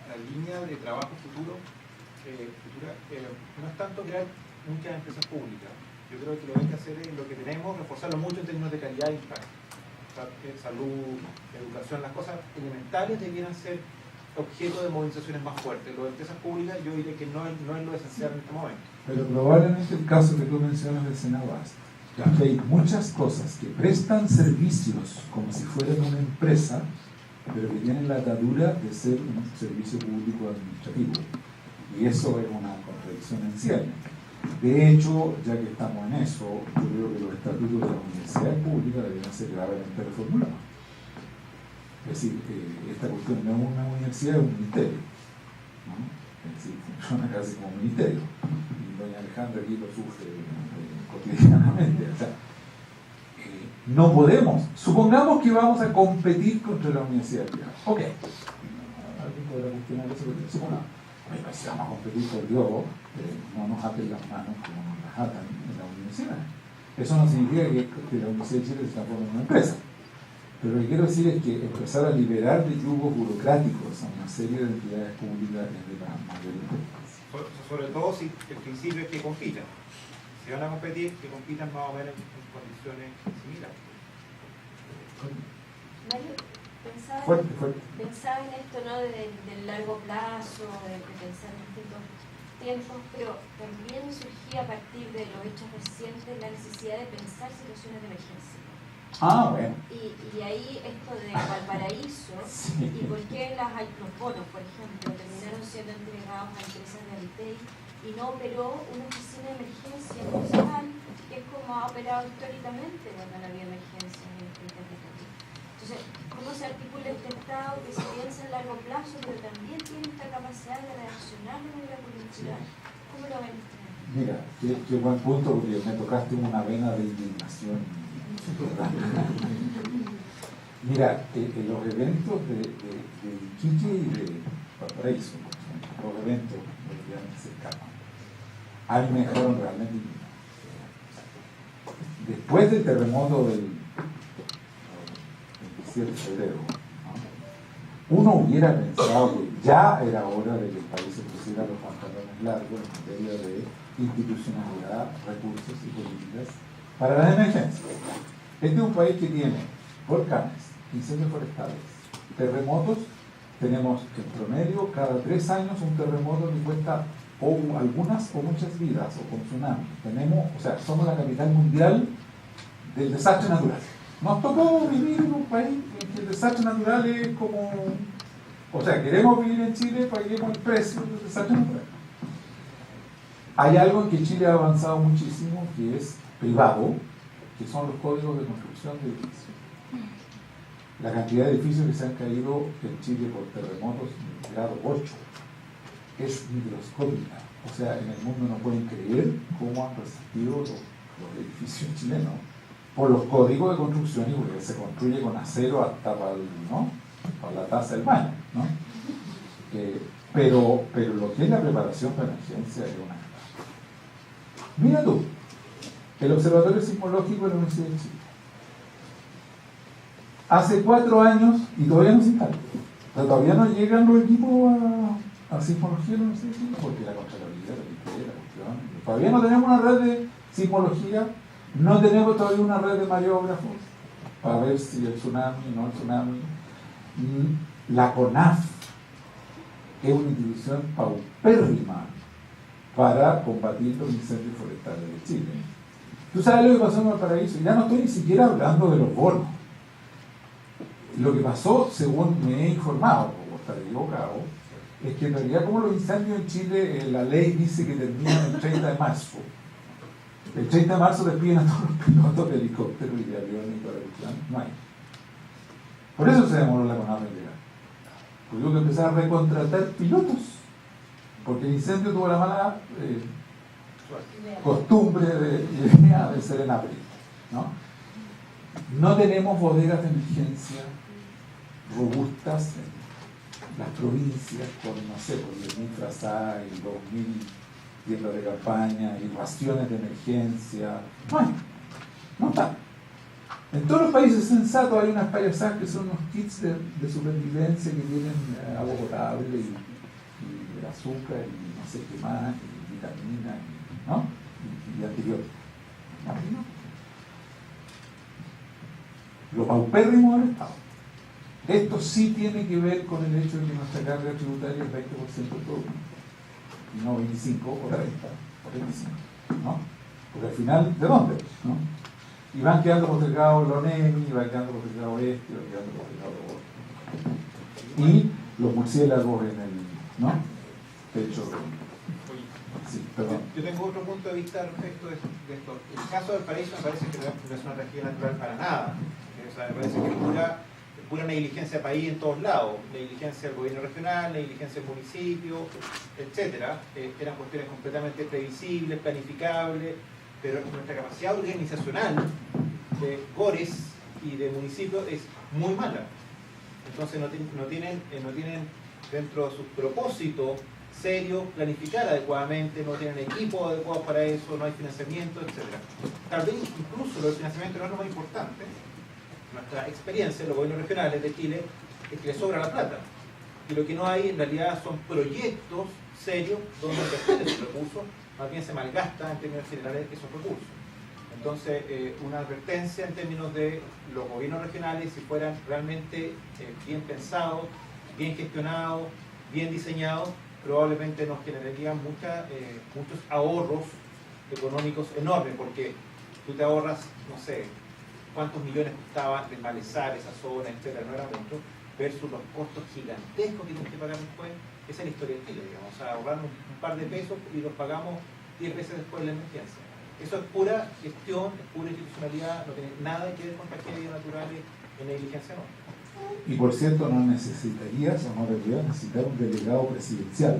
la línea de trabajo futura no es tanto crear muchas empresas públicas. Yo creo que lo que hay que hacer es lo que tenemos, reforzarlo mucho en términos de calidad y impacto. Salud, educación, las cosas elementales debieran ser objeto de movilizaciones más fuertes. Lo de empresas públicas yo diría que no es lo esencial en este momento. Pero probablemente el caso que tú mencionas del Senabas, ya que hay muchas cosas que prestan servicios como si fueran una empresa, pero que tienen la atadura de ser un servicio público administrativo. Y eso es una contradicción en sí. De hecho, ya que estamos en eso, yo creo que los estatutos de las universidades públicas deberían ser gravemente reformulados. Es decir, esta cuestión no es una universidad, es un ministerio, ¿no? Es decir, funciona casi como un ministerio. Y doña Alejandra aquí lo sufre cotidianamente. O sea, no podemos. Supongamos que vamos a competir contra la universidad privada. Ok. Alguien podrá cuestionar eso, pero supongamos. Pero si vamos a competir, por Dios, no nos aten las manos como nos las atan en la universidad. Eso no significa que la Universidad de Chile se transforme en una empresa. Pero lo que quiero decir es que empezar a liberar de yugos burocráticos a una serie de entidades públicas es de la mayor importancia. Sobre todo si el principio es que compitan. Si van a competir, que compitan más o menos en condiciones similares. Mario, pensaba en esto, ¿no? Del largo plazo, de pensar en distintos tiempos, pero también surgía a partir de los hechos recientes la necesidad de pensar situaciones de emergencia. Bueno. Y ahí esto de Valparaíso, sí. Y por qué los bonos, por ejemplo, terminaron siendo entregados a empresas de retail y no operó una oficina de emergencia nacional, que es como ha operado históricamente cuando no había emergencia en el cómo se articula este Estado que se piensa en largo plazo, pero también tiene esta capacidad de reaccionar de manera coyuntural. ¿Cómo lo ven ustedes? Mira, qué buen punto, porque me tocaste una vena de indignación. Mira, los eventos de Iquique y de Valparaíso, por ejemplo, los eventos bolivianos cercanos, a mí me dejaron realmente indignado. Después del terremoto del 27 de febrero, ¿no? Uno hubiera pensado que ya era hora de que el país se pusiera los pantalones largos en materia de institucionalidad, recursos y políticas para las emergencias. Este es un país que tiene volcanes, incendios forestales, terremotos. Tenemos en promedio cada 3 años un terremoto que cuesta o algunas o muchas vidas, o con tsunami. O sea, somos la capital mundial del desastre natural. Nos tocó vivir en un país en que el desastre natural es como... O sea, queremos vivir en Chile, paguemos el precio del desastre natural. Hay algo en que Chile ha avanzado muchísimo, que es privado, que son los códigos de construcción de edificios. La cantidad de edificios que se han caído en Chile por terremotos en grado 8 es microscópica. O sea, en el mundo no pueden creer cómo han resistido los edificios chilenos por los códigos de construcción, y porque se construye con acero hasta para la taza del baño, ¿no? Pero lo que es la preparación para emergencia es una... Mira tú, el Observatorio Sismológico de la Universidad de Chile. Hace 4 años, y todavía no se instala, pero todavía no llegan los equipos a sismología de la Universidad de Chile, porque la Contraloría, la cuestión, todavía no tenemos una red de sismología, no tenemos todavía una red de mareógrafos para ver si el tsunami o no el tsunami. La CONAF es una institución paupérrima para combatir los incendios forestales de Chile. Tú sabes lo que pasó en Valparaíso, ya no estoy ni siquiera hablando de los bonos. Lo que pasó, según me he informado, como estar equivocado, es que en realidad, como los incendios en Chile, la ley dice que terminan el 30 de marzo. El 30 de marzo despiden a todos los pilotos de helicópteros y de aviones y toda la cuestión. No hay. Por eso se demoró la CONAF en llegar. Porque hubo que empezar a recontratar pilotos. Porque el incendio tuvo la mala costumbre de ser en abril, ¿no? No tenemos bodegas de emergencia robustas en las provincias con, no sé, por 10.000 frazadas y 2.000 tiendas de campaña y raciones de emergencia. No está. En todos los países sensatos hay unas payasadas que son unos kits de supervivencia que tienen agua potable y azúcar y no sé qué más, y vitaminas, ¿no? Y antibióticos. Aquí no. Lo paupérrimo del Estado. Esto sí tiene que ver con el hecho de que nuestra carga tributaria es 20% de todo, y no 25 o 30 o 25, ¿no? Porque al final, ¿de dónde? ¿No? Y van quedando postergados los NEMI, van quedando postergados van quedando postergados y los murciélagos en el, ¿no? Techo. Sí, perdón. Yo tengo otro punto de vista respecto de esto. El caso del Valparaíso me parece que no es una tragedia natural para nada. O sea, me parece que es pura negligencia país en todos lados, negligencia del gobierno regional, negligencia del municipio, etcétera. Eran cuestiones completamente previsibles, planificables, pero nuestra capacidad organizacional de GORES y de municipios es muy mala. Entonces no tienen dentro de sus propósitos serios planificar adecuadamente, no tienen equipos adecuados para eso, no hay financiamiento, etcétera. Tal vez incluso lo del financiamiento no es lo más importante. Nuestra experiencia en los gobiernos regionales de Chile es que les sobra la plata. Y lo que no hay en realidad son proyectos serios donde invertir esos recursos, más bien se malgasta en términos generales esos recursos. Entonces, una advertencia en términos de los gobiernos regionales, si fueran realmente bien pensados, bien gestionados, bien diseñados, probablemente nos generarían muchos ahorros económicos enormes, porque tú te ahorras, no sé, cuántos millones costaba desmalezar esa zona, etcétera, no era mucho, versus los costos gigantescos que tienes que pagar después. Esa es la historia de Chile, digamos. O sea, ahorramos un par de pesos y los pagamos 10 veces después de la emergencia. Eso es pura gestión, es pura institucionalidad, no tiene nada que ver con tragedias naturales en negligencia, no. Y por cierto, no necesitarías o no deberías necesitar un delegado presidencial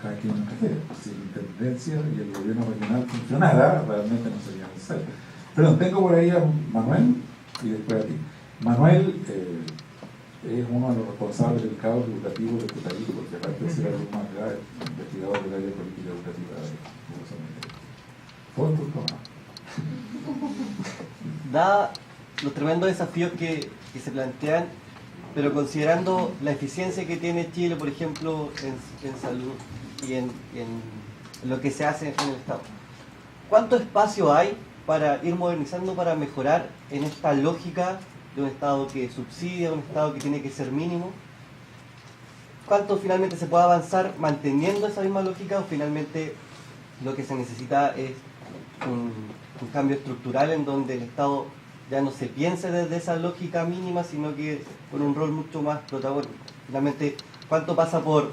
cada quien en un café. Si la intendencia y el gobierno regional funcionara, realmente no sería necesario. Perdón, tengo por ahí a Manuel y después a ti. Manuel es uno de los responsables del caos educativo de este país, porque aparte de ser algo más grave, investigador del área de política educativa de los Américas. Fotos, toma. Da los tremendos desafíos que se plantean, pero considerando la eficiencia que tiene Chile, por ejemplo, en salud y en lo que se hace en el Estado, ¿cuánto espacio hay para ir modernizando, para mejorar en esta lógica de un Estado que subsidia, un Estado que tiene que ser mínimo? ¿Cuánto finalmente se puede avanzar manteniendo esa misma lógica, o finalmente lo que se necesita es un cambio estructural en donde el Estado ya no se piense desde esa lógica mínima, sino que con un rol mucho más protagónico? Finalmente, ¿cuánto pasa por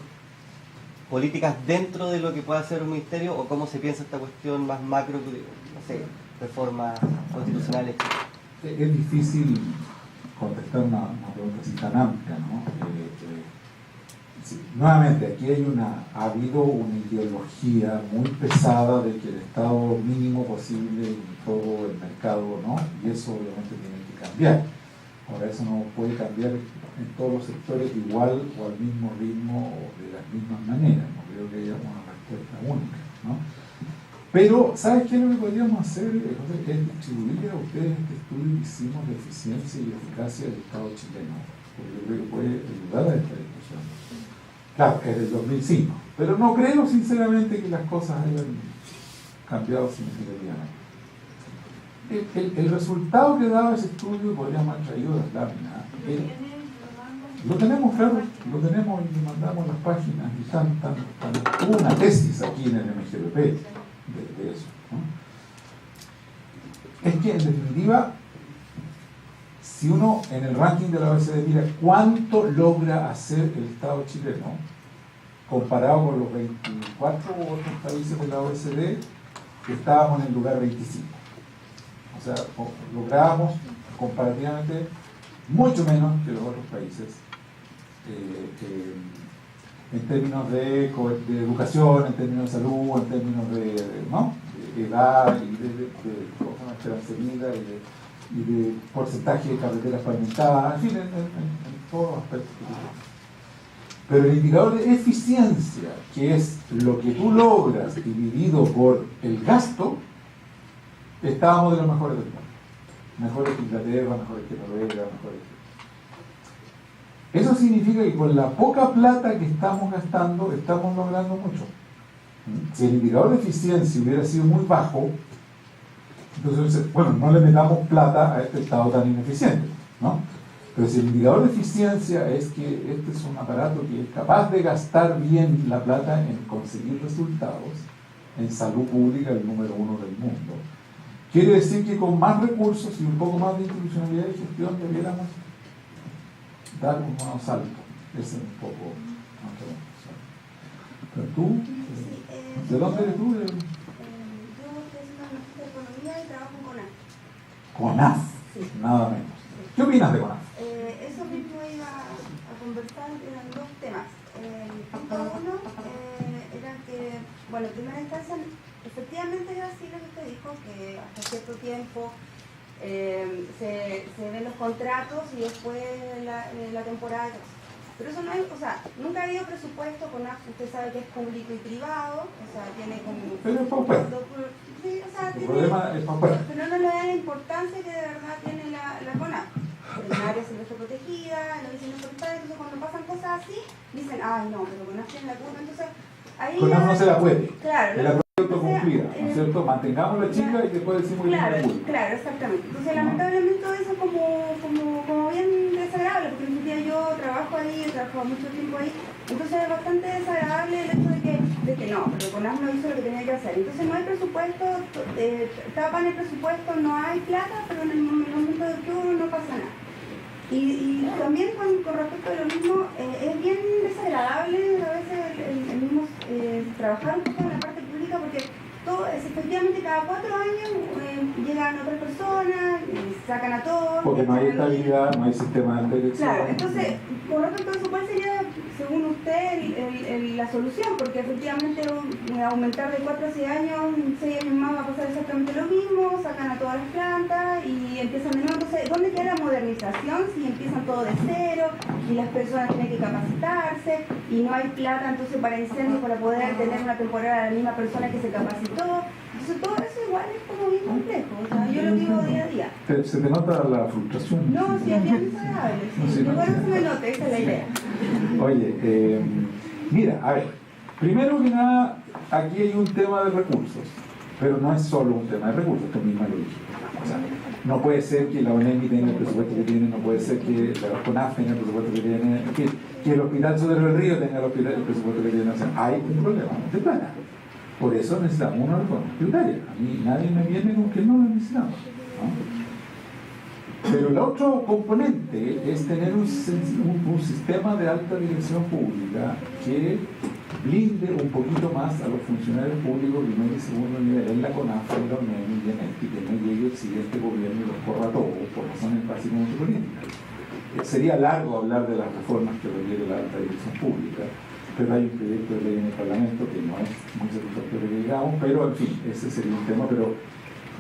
políticas dentro de lo que pueda hacer un ministerio, o cómo se piensa esta cuestión más macro, no sé, reformas constitucionales? Es difícil contestar una pregunta así tan amplia, ¿no? Sí, nuevamente, aquí ha habido una ideología muy pesada de que el Estado mínimo posible en todo el mercado, ¿no? Y eso obviamente tiene que cambiar. Ahora, eso no puede cambiar en todos los sectores igual o al mismo ritmo o de las mismas maneras. No creo que haya una respuesta única, ¿no? Pero, ¿sabes qué es lo que podríamos hacer? Es distribuir a ustedes este estudio que hicimos de eficiencia y eficacia del Estado chileno, porque yo creo que puede ayudar a esta discusión. Claro, es del 2005, pero no creo sinceramente que las cosas hayan cambiado significativamente. El resultado que daba ese estudio, podríamos haber traído las láminas. Lo tenemos, claro, lo tenemos y le mandamos las páginas y hubo una tesis aquí en el MGVP de eso, ¿no? Es que en definitiva, si uno en el ranking de la OECD mira cuánto logra hacer el Estado chileno comparado con los 24 u otros países de la OECD, estábamos en el lugar 25. O sea, lográbamos comparativamente mucho menos que los otros países en términos de educación, en términos de salud, en términos de edad y de esperanza de vida y de porcentaje de carreteras pavimentadas, en fin, en todos los aspectos que tenemos. Pero el indicador de eficiencia, que es lo que tú logras dividido por el gasto, estábamos de los mejores del mundo. Mejores que Inglaterra, mejores que Noruega, mejores que... Eso significa que con la poca plata que estamos gastando, estamos logrando mucho. Si el indicador de eficiencia hubiera sido muy bajo, entonces, bueno, no le metamos plata a este Estado tan ineficiente, ¿no? Pero si el indicador de eficiencia es que este es un aparato que es capaz de gastar bien la plata en conseguir resultados, en salud pública, el número 1 del mundo, quiere decir que con más recursos y un poco más de institucionalidad y gestión debiéramos dar un nuevo salto. Ese es un poco nuestra conclusión. Pero tú, ¿de dónde eres tú? Yo estoy haciendo magíster de economía y trabajo en CONAF. CONAF, sí. Nada menos. ¿Qué opinas de CONAF? Eso mismo iba a conversar, eran dos temas. El punto uno era que, bueno, en primera instancia, efectivamente era así lo que usted dijo, que hasta cierto tiempo se ven los contratos y después la temporada. Pero eso no es, o sea, nunca ha habido presupuesto con usted sabe que es público y privado, o sea, tiene como... Pero es papel. Sí, o sea, el problema es papel. Pero no le da la importancia que de verdad tiene la CONAF. En el área silvestre protegida, en la vecina forestal, entonces cuando pasan cosas así, dicen, ay no, pero CONAF tiene la culpa, entonces ahí... CONAF no se la puede. Claro. Autocumplida, ¿no es cierto? Mantengamos la chica y después decimos claro, claro, exactamente. Entonces, lamentablemente, todo eso es como bien desagradable, porque en realidad yo trabajo ahí, he trabajado mucho tiempo ahí, entonces es bastante desagradable el hecho de que no, pero CONAF no hizo lo que tenía que hacer. Entonces, no hay presupuesto, tapan el presupuesto, no hay plata, pero en el momento de que no pasa nada. Y también con respecto a lo mismo, es bien desagradable a veces el mismo trabajar un poco en la parte pública, porque todo es efectivamente cada 4 años llegan otras personas, sacan a todos. Porque no hay estabilidad, no hay sistema de alta dirección. Claro, entonces, con respecto a eso, ¿cuál sería, según usted, la solución? Porque efectivamente aumentar de 4 a 6 años, 6 años más va a pasar exactamente lo mismo, sacan a todas las plantas y empiezan de nuevo. Entonces, ¿dónde queda la modernización si empiezan todo de cero y las personas tienen que capacitarse y no hay plata entonces para incendios para poder tener una temporada a la misma persona que se capacitó? Entonces, todo eso igual es como bien complejo. O sea, yo lo vivo día a día. ¿Se te nota la frustración? No, sí, es bien desagradable. Sí. Sí, no, Igual no se me note, esa es la idea. Oye, mira, a ver, primero que nada, aquí hay un tema de recursos, pero no es solo un tema de recursos, tú misma lo dijiste. O sea, no puede ser que la ONEMI tenga el presupuesto que tiene, no puede ser que la CONAF tenga el presupuesto que tiene, que el Hospital Sotero del Río tenga el presupuesto que tiene. O sea, hay un problema de plata. Por eso necesitamos una reforma tributaria. A mí nadie me viene con que no lo necesitamos, ¿no? Pero el otro componente es tener un sistema de alta dirección pública que blinde un poquito más a los funcionarios públicos de primer y segundo nivel en la CONAF, en la ONEMI y en este, que no llegue el siguiente gobierno y los corra todos por razones básicamente políticas. Sería largo hablar de las reformas que requiere la alta dirección pública, pero hay un proyecto de ley en el Parlamento que no es muy satisfactorio que digamos, pero en fin, ese sería un tema, pero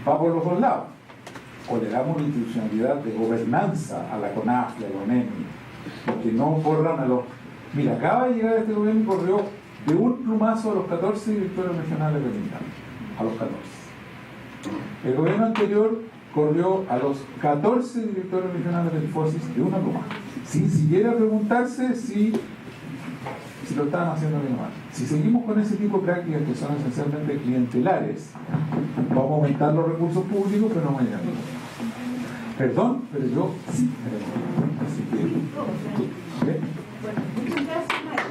va por los dos lados. O le damos una institucionalidad de gobernanza a la CONAF y a la ONEMI, porque no corran a los... Mira, acaba de llegar este gobierno y corrió de un plumazo a los 14 directores regionales del MINDAM, a los 14. El gobierno anterior corrió a los 14 directores regionales del FOSIS de una pluma, sin siquiera preguntarse si lo estaban haciendo bien o mal. Si seguimos con ese tipo de prácticas que son esencialmente clientelares, vamos a aumentar los recursos públicos, pero no mañana. Perdón, pero yo sí. Así que, ¿okay? Bueno, muchas gracias, Mario.